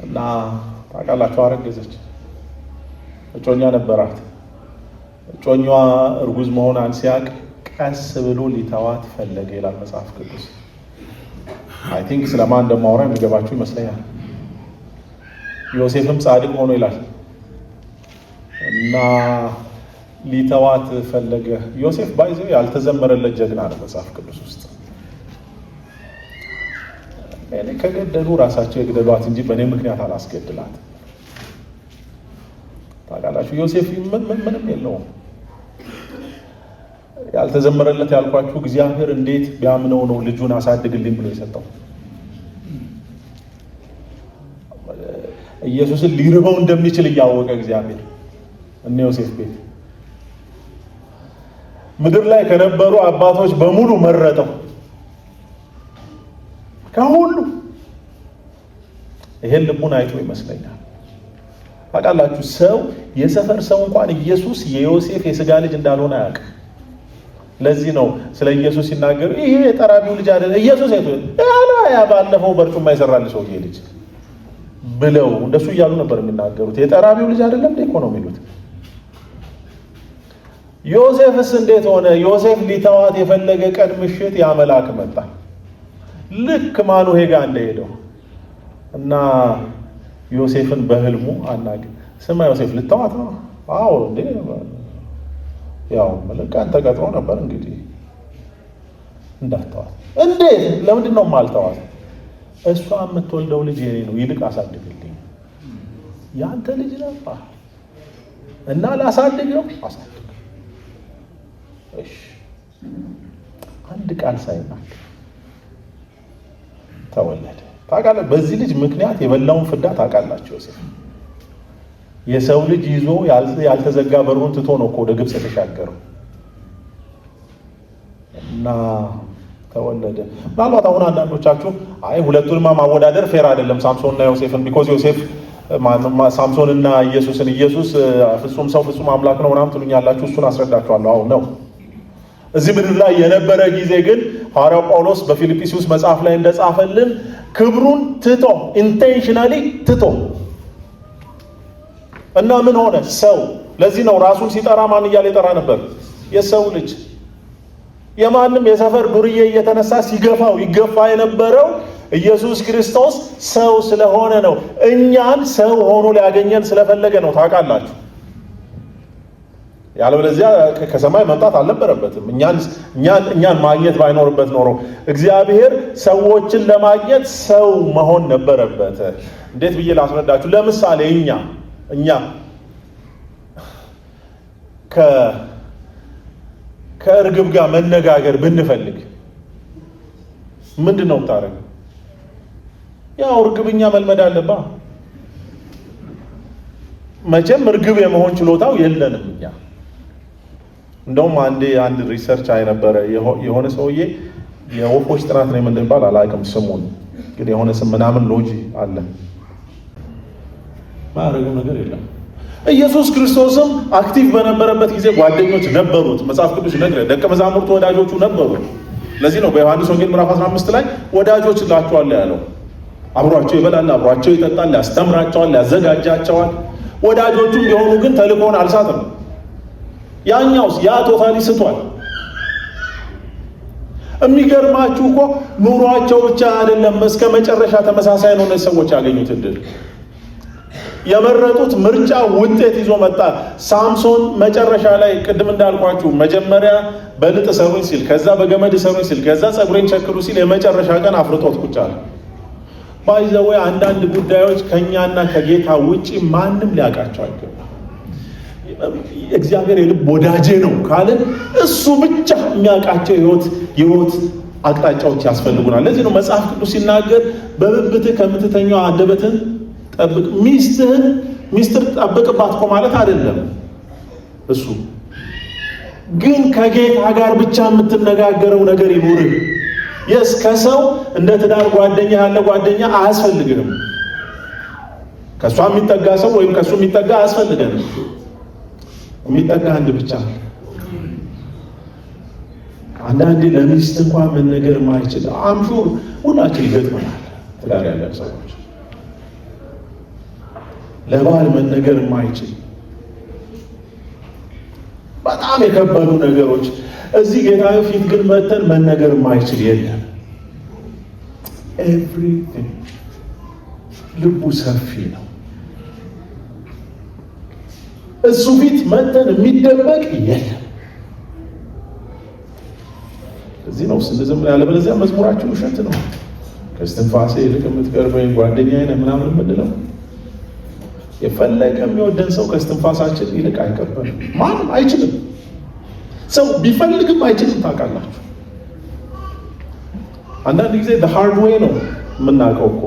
Speaker 1: እና ታውቃላችሁ፣ አረገዘች። እጮኛ ነበራት። እጮኛዋ እርጉዝ መሆኗን ሲያውቅ ቀስ ብሎ ሊተዋት ፈለገ ይላል መጽሐፍ ቅዱስ። አይ ቲንክ ስለማን እንደማወራ የሚገባችሁ ይመስለኛል። ዮሴፍም ጻድቅ ሆኖ ይላል እና ሊተዋት ፈለገ። ዮሴፍ ባይዘው ያልተዘመረለት ጀግና ነው መጽሐፍ ቅዱስ ውስጥ። እኔ ከገደሉ ራሳቸው የግደሏት እንጂ በእኔ ምክንያት አላስገድላት። ታውቃላችሁ ዮሴፍ ምንም የለውም። ያልተዘመረለት ያልኳችሁ እግዚአብሔር እንዴት ቢያምነው ነው ልጁን አሳድግልኝ ብሎ የሰጠው። ኢየሱስን ሊርበው እንደሚችል እያወቀ እግዚአብሔር እነ ዮሴፍ ቤት ምድር ላይ ከነበሩ አባቶች በሙሉ መረጠው ከሁሉ። ይሄን ልቡን አይቶ ይመስለኛል። ታውቃላችሁ ሰው የሰፈር ሰው እንኳን ኢየሱስ የዮሴፍ የሥጋ ልጅ እንዳልሆነ አያውቅም። ለዚህ ነው ስለ ኢየሱስ ሲናገሩ ይሄ የጠራቢው ልጅ አይደለ ኢየሱስ ያ ባለፈው በርጩማ የሰራልህ ሰውዬ ልጅ ብለው እንደሱ እያሉ ነበር የሚናገሩት። የጠራቢው ልጅ አይደለም እንዴ እኮ ነው የሚሉት። ዮሴፍስ እንዴት ሆነ? ዮሴፍ ሊተዋት የፈለገ ቀን ምሽት ያ መልአክ መጣ። ልክ ማኑሄ ጋር እንደሄደው እና ዮሴፍን በህልሙ አናገ። ስማ ዮሴፍ ልተዋት ነው? አዎ እንዴ ያው መልካን ተቀጥሮ ነበር እንግዲህ እንዳትተዋት። እንዴት? ለምንድን ነው የማልተዋት? እሷ የምትወልደው ልጅ የኔ ነው፣ ይልቅ አሳድግልኝ። ያንተ ልጅ ነበር እና ላሳድገው። አሳድግ። እሺ አንድ ቃል ሳይናገር ተወለደ። ታውቃለህ በዚህ ልጅ ምክንያት የበላውን ፍዳ ታውቃላችሁ። ዮሴፍ የሰው ልጅ ይዞ ያልተዘጋ በሩን ትቶ ነው እኮ ወደ ግብጽ የተሻገረው እና ተወለደ። ምናልባት አሁን አንዳንዶቻችሁ አይ ሁለቱንማ ማወዳደር ፌር አይደለም ሳምሶንና ዮሴፍን፣ ቢኮዝ ዮሴፍ ሳምሶንና ኢየሱስን ኢየሱስ ፍጹም ሰው ፍጹም አምላክ ነው ምናምን ትሉኛላችሁ። እሱን አስረዳችኋለሁ። አሁን ነው እዚህ ምድር ላይ የነበረ ጊዜ ግን ሐዋርያው ጳውሎስ በፊልጵስዩስ መጽሐፍ ላይ እንደጻፈልን ክብሩን ትቶ ኢንቴንሽናሊ ትቶ እና ምን ሆነ? ሰው። ለዚህ ነው ራሱን ሲጠራ ማን እያለ ይጠራ ነበር? የሰው ልጅ። የማንም የሰፈር ዱርዬ እየተነሳ ሲገፋው ይገፋ የነበረው ኢየሱስ ክርስቶስ ሰው ስለሆነ ነው። እኛን ሰው ሆኖ ሊያገኘን ስለፈለገ ነው። ታውቃላችሁ። ያለበለዚያ ከሰማይ መምጣት አልነበረበትም። እኛን ማግኘት ባይኖርበት ኖሮ እግዚአብሔር ሰዎችን ለማግኘት ሰው መሆን ነበረበት። እንዴት ብዬ ላስረዳችሁ? ለምሳሌ እኛ ከእርግብ ጋር መነጋገር ብንፈልግ ምንድን ነው የምታደርገው? ያው እርግብኛ መልመድ አለባ። መቼም እርግብ የመሆን ችሎታው የለንም እኛ። እንደውም አንድ ሪሰርች አይነበረ የሆነ ሰውዬ የወፎች ጥናት ነው የምንባል አላውቅም ስሙን፣ ግን የሆነ ስም ምናምን ሎጂ አለ ማረገው ነገር የለም። ኢየሱስ ክርስቶስም አክቲቭ በነበረበት ጊዜ ጓደኞች ነበሩት። መጽሐፍ ቅዱስ ይነግረናል። ደቀ መዛሙርቱ ወዳጆቹ ነበሩ። ለዚህ ነው በዮሐንስ ወንጌል ምዕራፍ 15 ላይ ወዳጆች እላቸዋለሁ ያለው። አብሯቸው ይበላል፣ አብሯቸው ይጠጣል፣ ያስተምራቸዋል፣ ያዘጋጃቸዋል። ወዳጆቹም ቢሆኑ ግን ተልእኮውን አልሳተም። ያኛውስ ያ ቶታሊ ስቷል። የሚገርማችሁ እኮ ኑሯቸው ብቻ አይደለም እስከ መጨረሻ ተመሳሳይ ነው። እነዚህ ሰዎች ያገኙት እድል የመረጡት ምርጫ ውጤት ይዞ መጣ። ሳምሶን መጨረሻ ላይ ቅድም እንዳልኳችሁ መጀመሪያ በልጥ ሰሩኝ ሲል፣ ከዛ በገመድ ሰሩኝ ሲል፣ ከዛ ጸጉሬን ቸክሉ ሲል የመጨረሻ ቀን አፍርጦት ቁጭ አለ። ባይዘው አንዳንድ ጉዳዮች ከኛና ከጌታ ውጪ ማንም ሊያውቃቸው አይገባም። እግዚአብሔር የልብ ወዳጄ ነው ካልን እሱ ብቻ የሚያውቃቸው ህይወት አቅጣጫዎች ያስፈልጉናል። ለዚህ ነው መጽሐፍ ቅዱስ ሲናገር በብብትህ ከምትተኛው አንደበትህን ጠብቅ። ሚስትር ጠብቅባት እኮ ማለት አይደለም። እሱ ግን ከጌታ ጋር ብቻ የምትነጋገረው ነገር ይኖርህ። ከሰው እንደ ትዳር ጓደኛ ያለ ጓደኛ አያስፈልግንም። ከሷ የሚጠጋ ሰው ወይም ከሱ የሚጠጋ አያስፈልገንም። የሚጠጋ አንድ ብቻ። አንዳንዴ ለሚስት እንኳን መነገር ማይችል አምሹር ሁላችን ይገጥመናል። ትዳር ያለን ሰዎች ለባል መነገር ማይችል በጣም የከበዱ ነገሮች እዚህ ጌታ ፊት ግን መተን መነገር ማይችል የለም። ኤቭሪቲንግ ልቡ ሰፊ ነው። እሱ ፊት መተን የሚደበቅ የለም። እዚህ ነው ስንዘምር ያለ። በለዚያ መዝሙራችን ውሸት ነው። ከስትንፋሴ ይልቅ የምትቀርበኝ ጓደኛዬ ነህ ምናምን የምንለው የፈለገ የሚወደን ሰው ከስትንፋሳችን ይልቅ አይቀበልም። ማንም አይችልም። ሰው ቢፈልግም አይችልም። ታውቃላችሁ፣ አንዳንድ ጊዜ the hard way ነው የምናውቀው እኮ።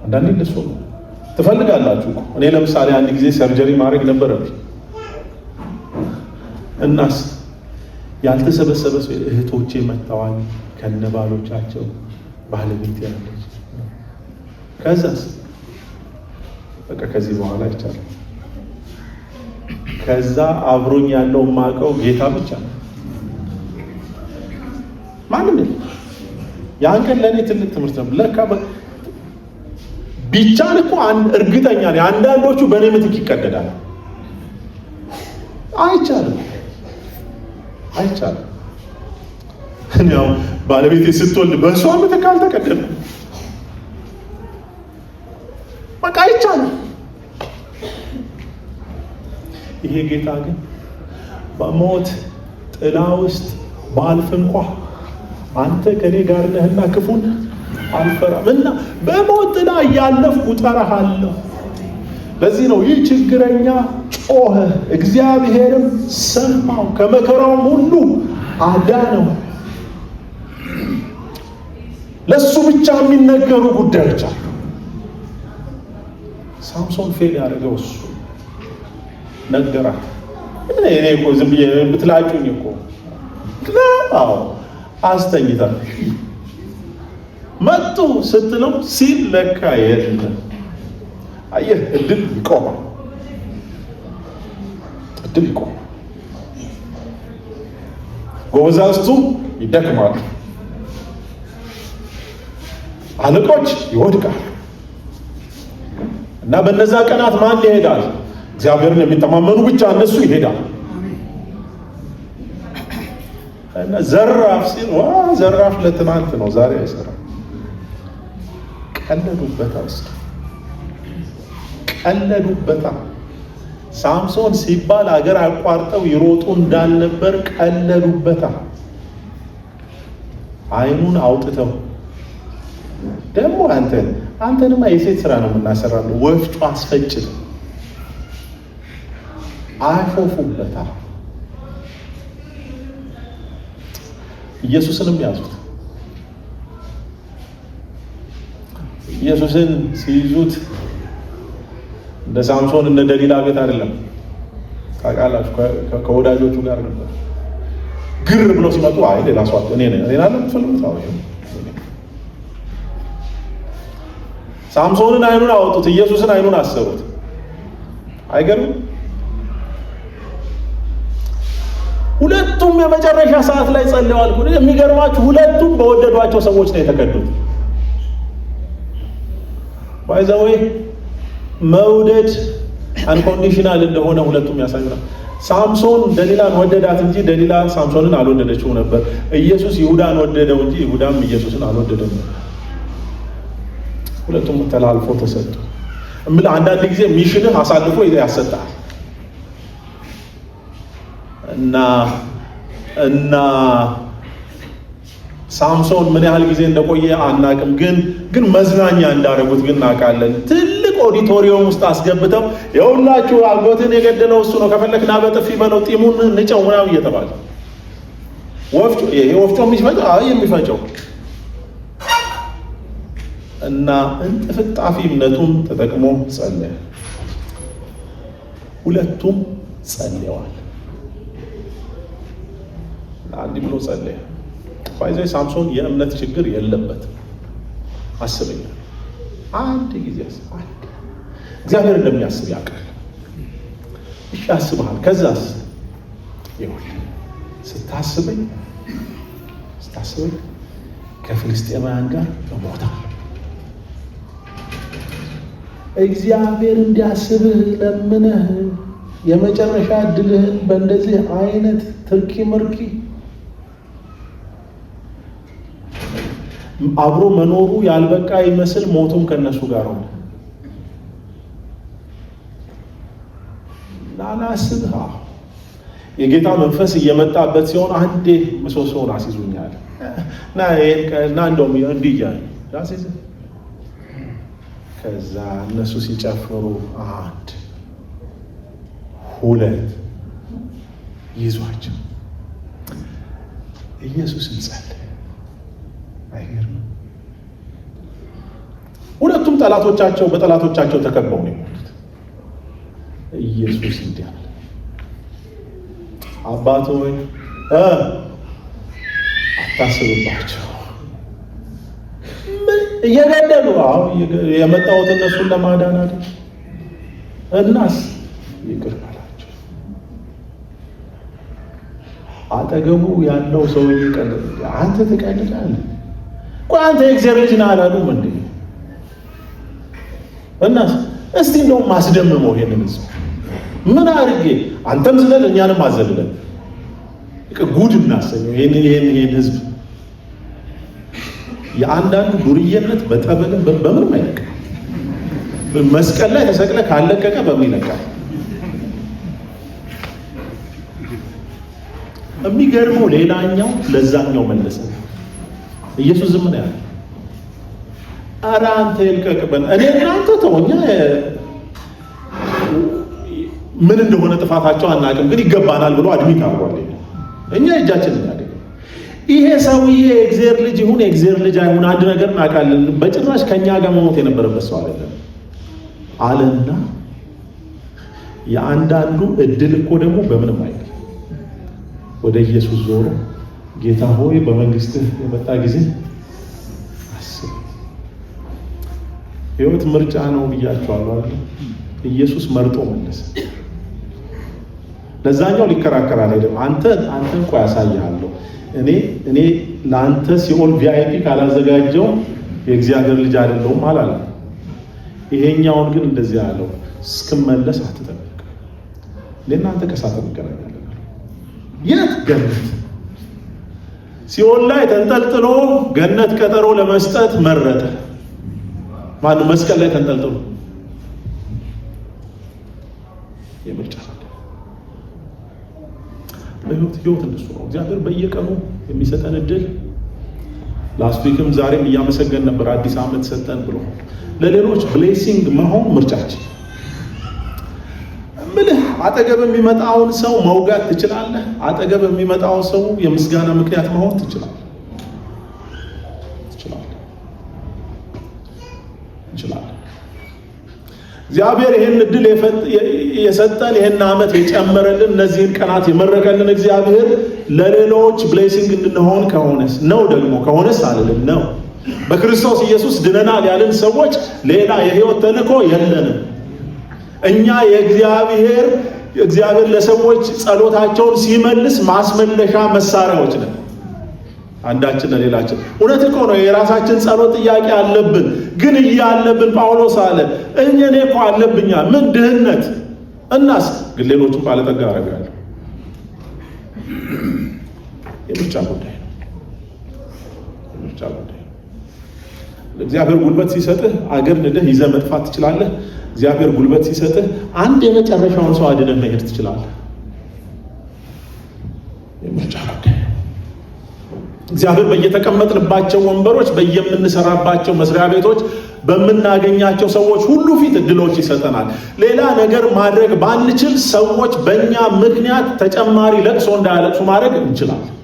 Speaker 1: አንዳንዴ እንደሱ ነው። ትፈልጋላችሁ እኮ። እኔ ለምሳሌ አንድ ጊዜ ሰርጀሪ ማድረግ ነበረብኝ። እናስ ያልተሰበሰበ ሰው እህቶቼ መጥተዋል ከነባሎቻቸው፣ ባለቤት ያለች። ከዛስ በቃ ከዚህ በኋላ ይቻላል። ከዛ አብሮኝ ያለው ማቀው ጌታ ብቻ ነው። ማንም ያን ቀን ለኔ ትልቅ ትምህርት ነው። ለካ ቢቻል እኮ እርግጠኛ ነኝ አንዳንዶቹ በእኔ ምትክ ይቀደዳል። አይቻልም። ያው ባለቤቴ ስትወልድ በእሷ ምትክ አልተቀደድኩም። በቃ አይቻልም። ይሄ ጌታ ግን በሞት ጥላ ውስጥ ባልፍ እንኳ አንተ ከኔ ጋር ነህና ክፉን አልፈራም እና በሞት ጥላ እያለፍኩ እጠራሃለሁ። ለዚህ ነው ይህ ችግረኛ ጮኸ፣ እግዚአብሔርም ሰማው፣ ከመከራውም ሁሉ አዳነው። ለሱ ብቻ የሚነገሩ ጉዳዮች አሉ። ሳምሶን ፌል ያደረገው እሱ ነገራት። እኔ እኮ ዝም ብዬ ብትላጩኝ እኮ አዎ አስተኝታ መጡ ስትለው ሲል ለካ የለም። አየህ እድል ይቆማል። ጎበዛዝቱ ይደክማሉ፣ አለቆች ይወድቃሉ። እና በነዛ ቀናት ማን ይሄዳል? እግዚአብሔርን የሚተማመኑ ብቻ እነሱ ይሄዳል። እና ዘራፍ ሲል ዘራፍ ለትናንት ነው ዛሬ አይሰራም። ቀለዱበታ። ሳምሶን ሲባል አገር አቋርጠው ይሮጡ እንዳልነበር ቀለዱበታ። አይኑን አውጥተው ደግሞ አንተንማ የሴት ስራ ነው የምናሰራው፣ ወፍጮ አስፈጭት አሾፉበታል። ኢየሱስንም ያዙት። ኢየሱስን ሲይዙት እንደ ሳምሶን እንደ ደሊላ ቤት አይደለም። ታውቃላችሁ፣ ከወዳጆቹ ጋር ነበር። ግር ብለው ሲመጡ አይ ሌላ ሰው እኔ ነኝ ሳምሶንን አይኑን አወጡት፣ ኢየሱስን አይኑን አሰሩት። አይገርም? ሁለቱም የመጨረሻ ሰዓት ላይ ጸልየዋል። የሚገርማችሁ ሁለቱም በወደዷቸው ሰዎች ነው የተከዱት። ባይዘዌ መውደድ አንኮንዲሽናል እንደሆነ ሁለቱም ያሳዩናል። ሳምሶን ደሊላን ወደዳት እንጂ ደሊላ ሳምሶንን አልወደደችው ነበር። ኢየሱስ ይሁዳን ወደደው እንጂ ይሁዳም ኢየሱስን አልወደደም ነበር። ሁለቱም ተላልፎ ተሰጡ። አንዳንድ ጊዜ ሚሽንህ አሳልፎ ያሰጣል እና ሳምሶን ምን ያህል ጊዜ እንደቆየ አናቅም፣ ግን መዝናኛ እንዳረጉት ግን እናውቃለን። ትልቅ ኦዲቶሪየም ውስጥ አስገብተው የሁላችሁ አጎትን የገደለው እሱ ነው፣ ከፈለክና በጥፊ በለው ጢሙን ንጨው ምናምን እየተባለ ወፍጮ የሚፈጨው እና እንጥፍጣፊ እምነቱን ተጠቅሞ ጸለየ። ሁለቱም ጸልየዋል። አንድ ብሎ ጸለየ። ባይዘይ ሳምሶን የእምነት ችግር የለበትም። አስበኝ አንድ ጊዜ እግዚአብሔር እንደሚያስብ ያውቃል። እሺ ያስብሃል። ከዛስ ይሁን ስታስበኝ ከፍልስጤማውያን ጋር በሞታ እግዚአብሔር እንዲያስብህ ለምነህ የመጨረሻ እድልህን በእንደዚህ አይነት ትርኪ ምርኪ አብሮ መኖሩ ያልበቃ ይመስል ሞቱም ከነሱ ጋር ሆነ። ላላስብህ የጌታ መንፈስ እየመጣበት ሲሆን አንዴ ምሰሶውን አስይዙኛል እና እንደውም እንዲህ እያለ አስይዝ። ከዛ እነሱ ሲጨፍሩ 1 2 ይዟቸው ኢየሱስን ጸለየ። አይገርም? ሁለቱም በጠላቶቻቸው ተከበው ነው የሞቱት። ኢየሱስ እንዲህ አለ፣ አባት ሆይ አታስብባቸው። እየገደሉ የመጣሁት እነሱን ለማዳን አይደል? እናስ ይቅር በላቸው። አጠገቡ ያለው ሰውዬ ቀለለ። አንተ ትቀልላለህ? ቆይ አንተ የእግዚአብሔር ልጅ ነህ አላሉም እንዴ? እናስ እስቲ እንደውም ማስደምመው ይሄንን ህዝብ ምን አድርጌ አንተም ዝለል እኛንም አዘልለን ጉድ እናሰኘው ይሄን ህዝብ። የአንዳንዱ ዱርዬነት በጠበልም በምንም አይለቀ። መስቀል ላይ ተሰቅለ ካለቀቀ በምን ይለቃል? የሚገርመው ሌላኛው ለዛኛው መለሰ። ኢየሱስ ዝም ነው ያለው። ኧረ አንተ ይልቀቅበን፣ እኔ እናንተ ተወኛ። ምን እንደሆነ ጥፋታቸው አናውቅም፣ ግን ይገባናል ብሎ አድሚት አድርጓል። እኛ እጃችን እናደግ ይሄ ሰውዬ የእግዚአብሔር ልጅ ይሁን የእግዚአብሔር ልጅ አይሁን አንድ ነገር እናውቃለን፣ በጭራሽ ከኛ ጋር መሞት የነበረበት ሰው አይደለም አለና የአንዳንዱ እድል እኮ ደግሞ በምንም አይደል ወደ ኢየሱስ ዞሮ ጌታ ሆይ በመንግስትህ የመጣ ጊዜ አስብ። ህይወት ምርጫ ነው ብያቸዋለሁ አይደል? ኢየሱስ መርጦ መለሰ። ለዛኛው ሊከራከር አይደለም። አንተ ቆይ ያሳያለሁ እኔ ለአንተ ሲኦል ቪአይፒ ካላዘጋጀው የእግዚአብሔር ልጅ አይደለሁም አላለ። ይሄኛውን ግን እንደዚህ አለው፣ እስክመለስ አትጠብቅ። ለእናንተ ከሳተ እንገናኛለን። የት ገነት? ሲኦል ላይ ተንጠልጥሎ ገነት ቀጠሮ ለመስጠት መረጠ። ማን መስቀል ላይ ተንጠልጥሎ የምርጫ ህይወት እንደሱ ነው። እግዚአብሔር በየቀኑ የሚሰጠን እድል ላስት ዊክም ዛሬም እያመሰገን ነበር። አዲስ ዓመት ሰጠን ብሎ ለሌሎች ብሌሲንግ መሆን ምርጫችን። ምልህ አጠገብ የሚመጣውን ሰው መውጋት ትችላለህ። አጠገብ የሚመጣው ሰው የምስጋና ምክንያት መሆን ትችላለህ። እግዚአብሔር ይህን እድል የሰጠን ይህን ዓመት የጨመረልን እነዚህን ቀናት የመረቀልን እግዚአብሔር ለሌሎች ብሌሲንግ እንድንሆን ከሆነስ ነው ደግሞ ከሆነስ አልልም ነው። በክርስቶስ ኢየሱስ ድነናል ያልን ሰዎች ሌላ የህይወት ተልእኮ የለንም። እኛ እግዚአብሔር ለሰዎች ጸሎታቸውን ሲመልስ ማስመለሻ መሳሪያዎች ነን። አንዳችን ለሌላችን እውነት እኮ ነው። የራሳችን ጸሎት ጥያቄ አለብን፣ ግን እያለብን ጳውሎስ አለ እኔ እኮ አለብኛ ምን ድህነት እናስ ግን ሌሎቹን ባለጠጋ አደርጋለሁ። የምርጫ ጉዳይ ነው። የምርጫ ጉዳይ እግዚአብሔር ጉልበት ሲሰጥህ አገር ንደህ ይዘህ መጥፋት ትችላለህ። እግዚአብሔር ጉልበት ሲሰጥህ አንድ የመጨረሻውን ሰው አድነህ መሄድ ትችላለህ። የምርጫ ጉዳይ እግዚአብሔር በየተቀመጥንባቸው ወንበሮች፣ በየምንሰራባቸው መስሪያ ቤቶች፣ በምናገኛቸው ሰዎች ሁሉ ፊት እድሎች ይሰጠናል። ሌላ ነገር ማድረግ ባንችል ሰዎች በእኛ ምክንያት ተጨማሪ ለቅሶ እንዳያለቅሱ ማድረግ እንችላለን።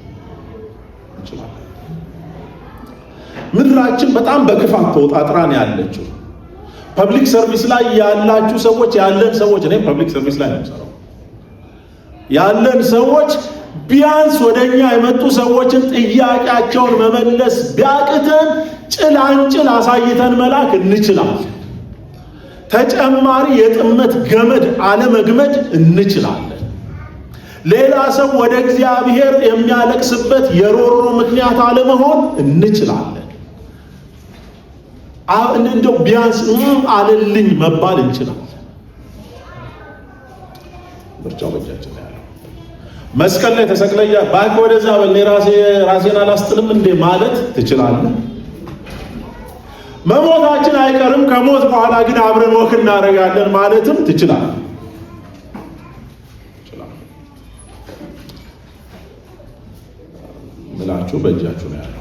Speaker 1: ምድራችን በጣም በክፋት ተወጣጥራ ነው ያለችው። ፐብሊክ ሰርቪስ ላይ ያላችሁ ሰዎች ያለን ሰዎች እኔ ፐብሊክ ሰርቪስ ላይ ነው የምሰራው ያለን ሰዎች ቢያንስ ወደኛ የመጡ ሰዎችን ጥያቄያቸውን መመለስ ቢያቅተን ጭላንጭል አሳይተን መላክ እንችላለን። ተጨማሪ የጥመት ገመድ አለመግመድ እንችላለን። ሌላ ሰው ወደ እግዚአብሔር የሚያለቅስበት የሮሮ ምክንያት አለመሆን እንችላለን። እንደው ቢያንስ አለልኝ መባል እንችላለን። ምርጫው በእጃችን ላይ ያለው መስቀል ላይ ተሰቅለያ ባክ ወደዛ በል ራሴን አላስጥልም እንዴ ማለት ትችላለህ። መሞታችን አይቀርም፣ ከሞት በኋላ ግን አብረን ወክ እናደርጋለን ማለትም ትችላለህ። ምላችሁ በእጃችሁ ነው ያለው።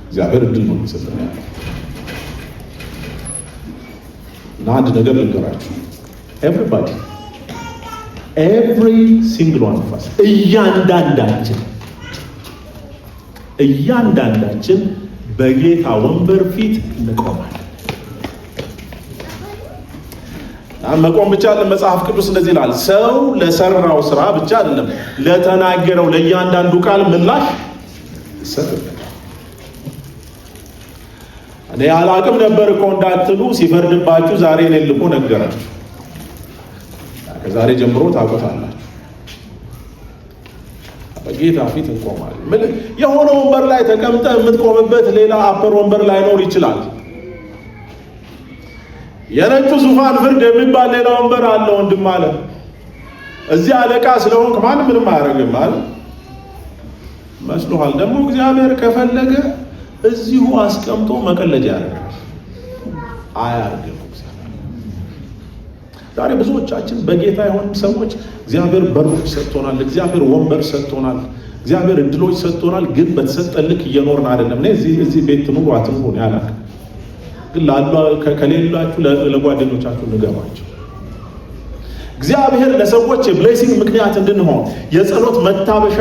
Speaker 1: እግዚአብሔር እድል ነው የሚሰጠን ያለው። እና አንድ ነገር ልንገራችሁ፣ every single one of us እያንዳንዳችን በጌታ ወንበር ፊት እንቆማለን። መቆም ብቻ አይደለም። መጽሐፍ ቅዱስ እንደዚህ ይላል፣ ሰው ለሰራው ስራ ብቻ አይደለም ለተናገረው ለእያንዳንዱ ቃል ምላሽ ይሰጣል። እኔ አላቅም ነበር እኮ እንዳትሉ ሲፈርድባችሁ ዛሬ እኔን ልኮ ነገራችሁ። ከዛሬ ጀምሮ ታውቁታላችሁ። በጌታ ፊት እንቆማለን። የሆነ ወንበር ላይ ተቀምጠህ የምትቆምበት ሌላ አፐር ወንበር ላይኖር ይችላል። የነጩ ዙፋን ፍርድ የሚባል ሌላ ወንበር አለ ወንድም አለ። እዚህ አለቃ ስለሆንክ ማንም ምንም አያደርግም ማለት መስሎሃል። ደግሞ እግዚአብሔር ከፈለገ እዚሁ አስቀምጦ መቀለጃ ያደርጋል። አያርግም። ዛሬ ብዙዎቻችን በጌታ የሆኑ ሰዎች እግዚአብሔር በሮች ሰጥቶናል፣ እግዚአብሔር ወንበር ሰጥቶናል፣ እግዚአብሔር እድሎች ሰጥቶናል። ግን በተሰጠን ልክ እየኖርን አይደለም። እዚህ ቤት ትኑሩ አትኑሩ ያላክ ግን ከሌላችሁ ለጓደኞቻችሁ ንገሯቸው። እግዚአብሔር ለሰዎች የብሌሲንግ ምክንያት እንድንሆን የጸሎት መታበሻ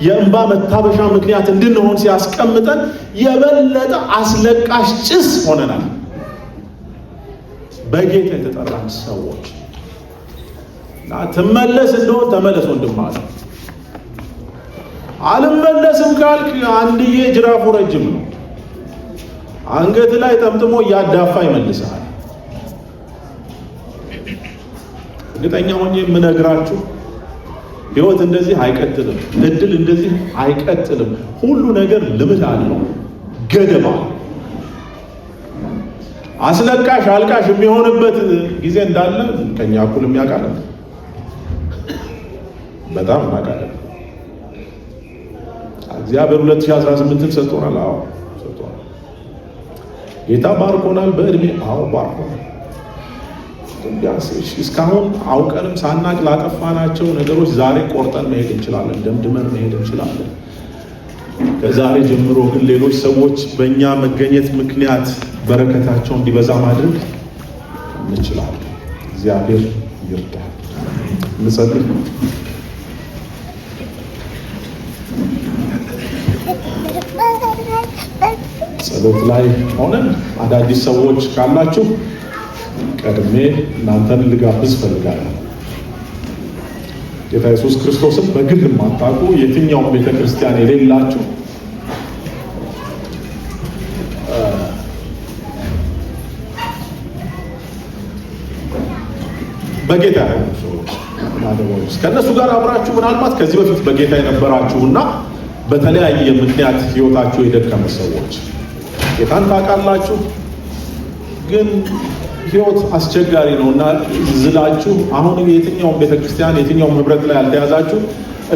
Speaker 1: የእንባ መታበሻ ምክንያት እንድንሆን ሲያስቀምጠን የበለጠ አስለቃሽ ጭስ ሆነናል። በጌታ የተጠራን ሰዎች ትመለስ እንደሆን ተመለስ ወንድም አለ። አልመለስም ካልክ አንድዬ ጅራፉ ረጅም ነው። አንገት ላይ ጠምጥሞ እያዳፋ ይመልሳል። እርግጠኛ ሆኜ የምነግራችሁ ህይወት እንደዚህ አይቀጥልም። እድል እንደዚህ አይቀጥልም። ሁሉ ነገር ልምድ አለው፣ ገደብ አለው። አስለቃሽ አልቃሽ የሚሆንበት ጊዜ እንዳለ ከኛ እኩል የሚያውቃለን፣ በጣም እናውቃለን። እግዚአብሔር 2018ን ሰጥቶናል። አዎ ሰጥቶናል። ጌታ ባርኮናል በእድሜ። አዎ ባርኮናል። እስካሁን አውቀንም ሳናቅ ላጠፋናቸው ነገሮች ዛሬ ቆርጠን መሄድ እንችላለን፣ ደምድመን መሄድ እንችላለን። ከዛሬ ጀምሮ ግን ሌሎች ሰዎች በእኛ መገኘት ምክንያት በረከታቸው እንዲበዛ ማድረግ እንችላለን። እግዚአብሔር ይርዳል። እንጸልይ። ጸሎት ላይ ሆነን አዳዲስ ሰዎች ካላችሁ ቀድሜ እናንተን ልጋብዝ ፈልጋለሁ። ጌታ ኢየሱስ ክርስቶስን በግል ማታውቁ የትኛውም ቤተክርስቲያን የሌላችሁ በጌታ ያሉ ሰዎች ማደቦች ከነሱ ጋር አብራችሁ ምናልባት ከዚህ በፊት በጌታ የነበራችሁና በተለያየ ምክንያት ህይወታችሁ የደከመ ሰዎች ጌታን ታውቃላችሁ፣ ግን ህይወት አስቸጋሪ ነውና ዝላችሁ አሁን የትኛውም ቤተክርስቲያን የትኛውም ህብረት ላይ አልተያዛችሁ፣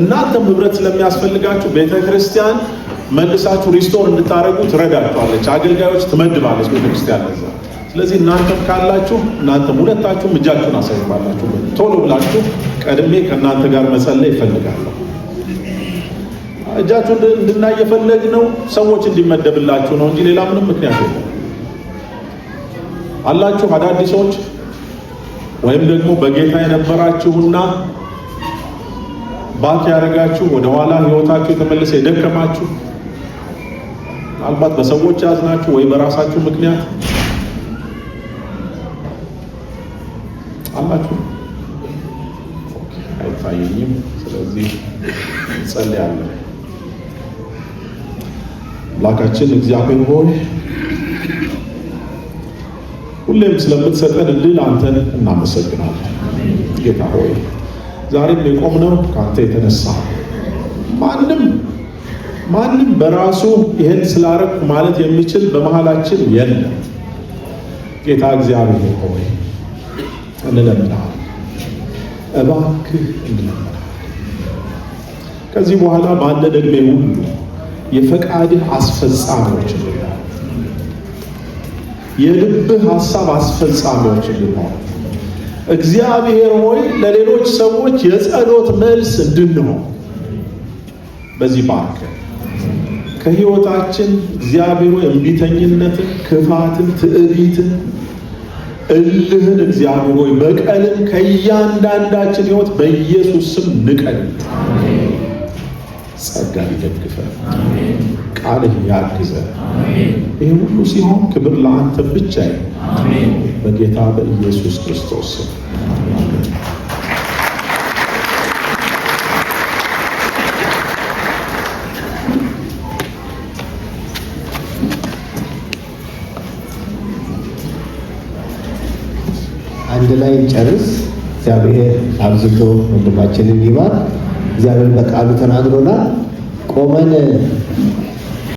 Speaker 1: እናንተም ህብረት ስለሚያስፈልጋችሁ ቤተክርስቲያን መልሳችሁ ሪስቶር እንድታረጉ ትረዳችኋለች፣ አገልጋዮች ትመድባለች ቤተክርስቲያን ለዛ። ስለዚህ እናንተም ካላችሁ እናንተም ሁለታችሁም እጃችሁን አሳይባላችሁ ቶሎ ብላችሁ ቀድሜ ከእናንተ ጋር መጸለይ እፈልጋለሁ። እጃችሁን እንድናይ የፈለግነው ሰዎች እንዲመደብላችሁ ነው እንጂ ሌላ ምንም ምክንያት የለም። አላችሁ አዳዲሶች ወይም ደግሞ በጌታ የነበራችሁና ባክ ያደረጋችሁ ወደ ኋላ ህይወታችሁ የተመለሰ የደከማችሁ ምናልባት በሰዎች ያዝናችሁ ወይ በራሳችሁ ምክንያት አላችሁ። አይታየኝም። ስለዚህ እንጸልያለን። አምላካችን እግዚአብሔር ሆይ ሁሌም ስለምትሰጠን እድል አንተን እናመሰግናለን። ጌታ ሆይ ዛሬም የቆምነው ከአንተ የተነሳ ማንም በራሱ ይሄን ስላረኩ ማለት የሚችል በመሃላችን የለም። ጌታ እግዚአብሔር ሆይ እንለምናለን፣ እባክህ እንለምናለን። ከዚህ በኋላ ባለን ዕድሜ ሁሉ የፈቃድህ አስፈጻሚዎች እንድንሆን፣ የልብህ ሐሳብ አስፈጻሚዎች እንድንሆን፣ እግዚአብሔር ሆይ ለሌሎች ሰዎች የጸሎት መልስ እንድንሆን በዚህ ባርከን። ከህይወታችን እግዚአብሔር ሆይ እምቢተኝነትን፣ ክፋትን፣ ትዕቢትን፣ እልህን እግዚአብሔር ሆይ በቀልን ከእያንዳንዳችን ህይወት በኢየሱስ ስም ንቀል። ጸጋ ይደግፈን፣ ቃልህ ያግዘን። ይህ ሁሉ ሲሆን ክብር ለአንተ ብቻ ይሁን፣ በጌታ በኢየሱስ ክርስቶስ ስም።
Speaker 2: አንድ ላይ ጨርስ። እግዚአብሔር አብዝቶ ወንድማችንን ይባርክ። እግዚአብሔር በቃሉ ተናግሮናል። ቆመን